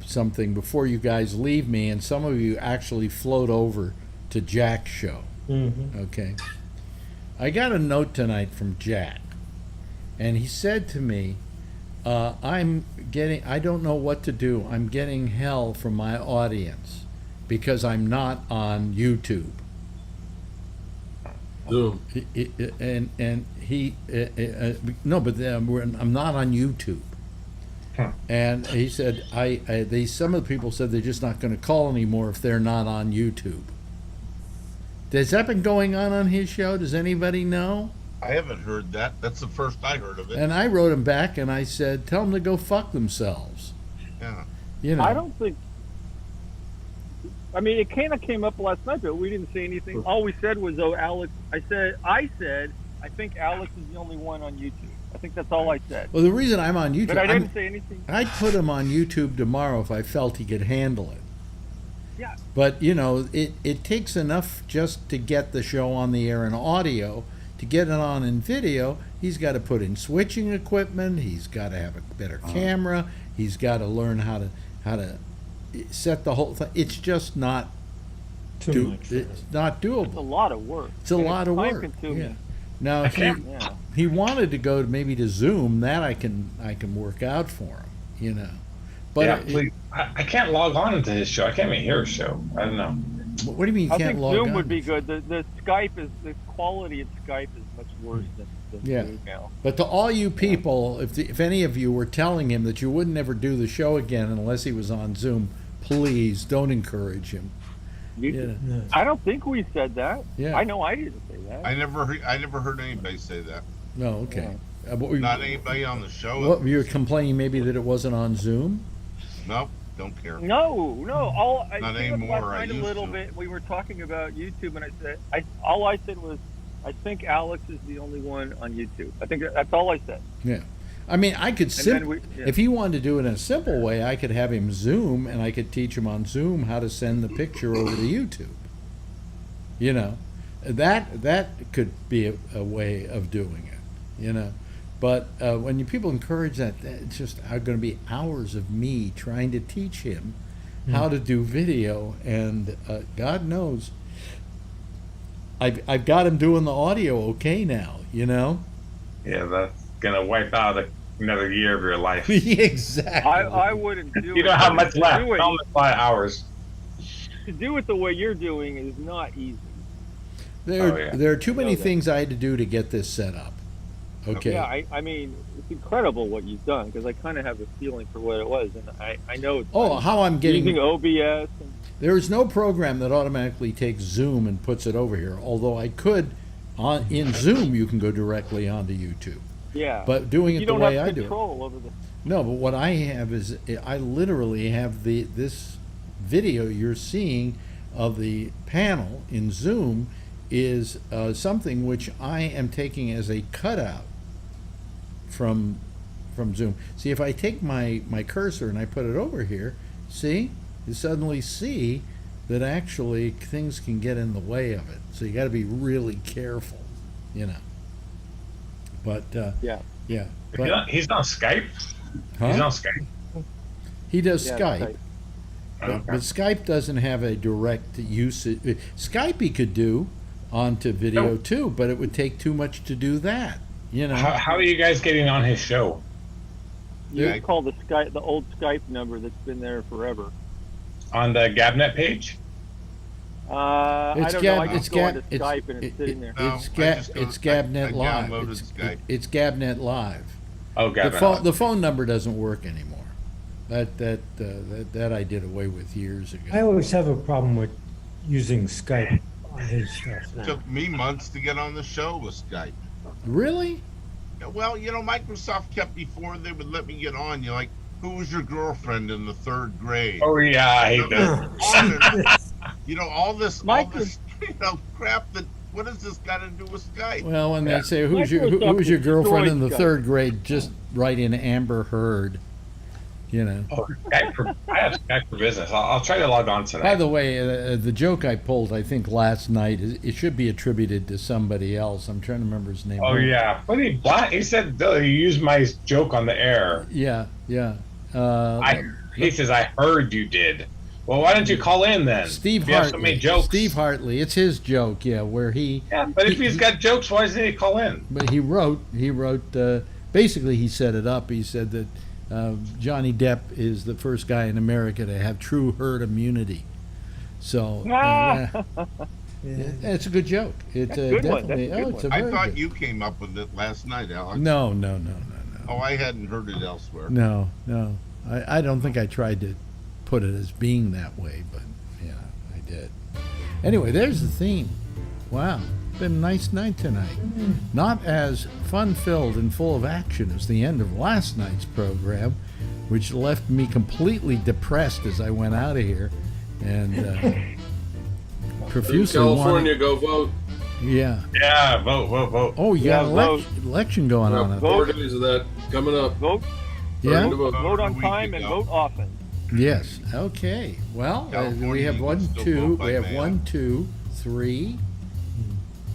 something before you guys leave me, and some of you actually float over to Jack's show. Mm-hmm. Okay. I got a note tonight from Jack, and he said to me, I don't know what to do. I'm getting hell from my audience because I'm not on YouTube. Zoom. And he no, but I'm not on YouTube. And he said, some of the people said they're just not going to call anymore if they're not on YouTube. Has that been going on his show? Does anybody know? I haven't heard that. That's the first I heard of it. And I wrote him back and I said, tell them to go fuck themselves. Yeah. You know. I don't think. I mean, it kind of came up last night, but we didn't say anything. All we said was, "Oh, Alex." I said, I think Alex is the only one on YouTube. I think that's all I said. Well, the reason I'm on YouTube, But I didn't say anything. I'd put him on YouTube tomorrow if I felt he could handle it. Yeah. But, you know, it takes enough just to get the show on the air in audio. To get it on in video, he's got to put in switching equipment. He's got to have a better camera. He's got to learn how to set the whole thing. It's just not it's not doable. It's a lot of work. It's a lot of work. Time-consuming. Now he wanted to go maybe to Zoom. That I can work out for him. You know. But yeah, please. I can't log on into his show. I can't even hear his show. I don't know. What do you mean you I can't think log Zoom on? would be good. The quality of Skype is much worse than Yeah. Zoom now. But to all you people, if any of you were telling him that you would never do the show again unless he was on Zoom, please don't encourage him. I don't think we said that. Yeah. I know I didn't say that. I never heard anybody say that. No, okay. Not anybody on the show. What, you were complaining maybe that it wasn't on Zoom? Nope, don't care. No. Not I think anymore, last I night a used little to. bit. We were talking about YouTube, and all I said was I think Alex is the only one on YouTube. I think that's all I said. Yeah. I mean, I could if he wanted to do it in a simple way, I could have him Zoom, and I could teach him on Zoom how to send the picture over to YouTube. You know, that could be a way of doing it. You know, but when people encourage that, it's just going to be hours of me trying to teach him how to do video, and God knows, I've got him doing the audio okay now. You know. Yeah, that's gonna wipe out another year of your life. Exactly. I wouldn't do it. You don't have much left. Only 5 hours. To do it the way you're doing is not easy. There are too many things I had to do to get this set up. Okay. Yeah, I mean, it's incredible what you've done, because I kind of have a feeling for what it was, and I know it's how I'm getting using OBS. There is no program that automatically takes Zoom and puts it over here, although I could, in Zoom, you can go directly onto YouTube. Yeah. But doing it the way I do it. Over the... No, but what I have is I literally have this video you're seeing of the panel in Zoom is something which I am taking as a cutout from Zoom. See, if I take my cursor and I put it over here, see, you suddenly see that actually things can get in the way of it. So you got to be really careful, you know. But yeah. But, he's on Skype. Huh? He's on Skype. He does Skype. But Skype doesn't have a direct usage. Skype he could do onto video too, but it would take too much to do that. You know. How are you guys getting on his show? You call the old Skype number that's been there forever. On the Gabnet page? I don't know. I just go into Skype and it's sitting there. It's Gabnet Live. It's Gabnet Live. Oh, Gabnet. The phone number doesn't work anymore. That I did away with years ago. I always have a problem with using Skype on his stuff now. It took me months to get on the show with Skype. Really? Yeah, well, you know, Microsoft kept before they would let me get on. You're like, who was your girlfriend in the 3rd grade? Oh yeah, I hate that. You know, all this crap that. What does this got to do with Skype? Well, when they say who's your girlfriend in the 3rd grade, just write in Amber Heard. You know. Oh, I have Skype for Business. I'll try to log on tonight. By the way, the joke I pulled, I think last night, it should be attributed to somebody else. I'm trying to remember his name. Oh yeah, but he said he used my joke on the air. Yeah. He says I heard you did. Well, why don't you call in then? Steve Hartley. Have so many jokes. Steve Hartley. It's his joke. Yeah, where he. Yeah, but if he's got jokes, why doesn't he call in? But he wrote. Basically, he set it up. He said that Johnny Depp is the first guy in America to have true herd immunity. So it's a good joke. It's definitely. It's a very I thought good. you came up with it last night, Alex. No. Oh, I hadn't heard it elsewhere. No. I don't think I tried to put it as being that way, but yeah, I did. Anyway, there's the theme. Wow, been a nice night tonight. Not as fun-filled and full of action as the end of last night's program, which left me completely depressed as I went out of here, and profusely California, go vote. Yeah. Yeah, vote. Oh, you got an election going on. 4 days of that coming up. Vote. Yeah. Vote on time and vote often. Yes. Okay. Well, we have 1, 2. We have 1, 2, 3.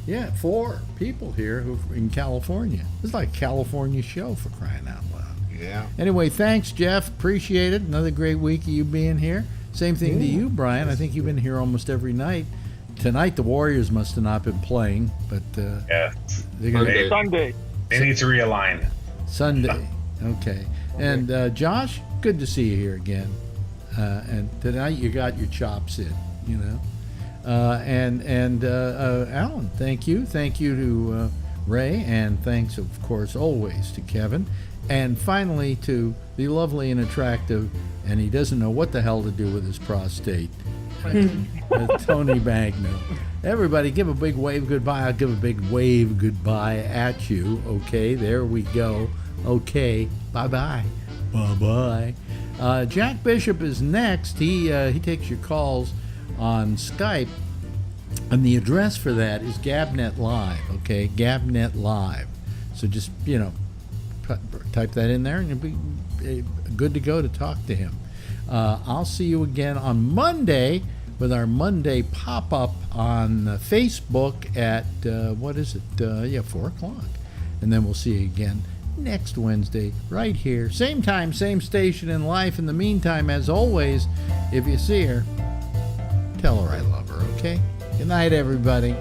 Yeah, 4 people here who in California. It's like a California show, for crying out loud. Yeah. Anyway, thanks, Jeff. Appreciate it. Another great week of you being here. Same thing to you, Brian. I think you've been here almost every night. Tonight, the Warriors must have not been playing, but Sunday. They need to realign. Sunday. Okay. And Josh, good to see you here again. And tonight you got your chops in, you know. And Alan, thank you to Ray, and thanks of course always to Kevin, and finally to the lovely and attractive, and he doesn't know what the hell to do with his prostate, Tony Bagno. Everybody give a big wave goodbye. I'll give a big wave goodbye at you. Okay, there we go. Okay, bye-bye. Jack Bishop is next. He takes your calls on Skype, And the address for that is Gabnet Live, okay? Gabnet Live. So just, type that in there and you'll be good to go to talk to him. I'll see you again on Monday with our Monday pop-up on Facebook at, 4 o'clock. And then we'll see you again next Wednesday right here. Same time, same station in life. In the meantime, as always, if you see her, tell her I love her, okay? Good night, everybody.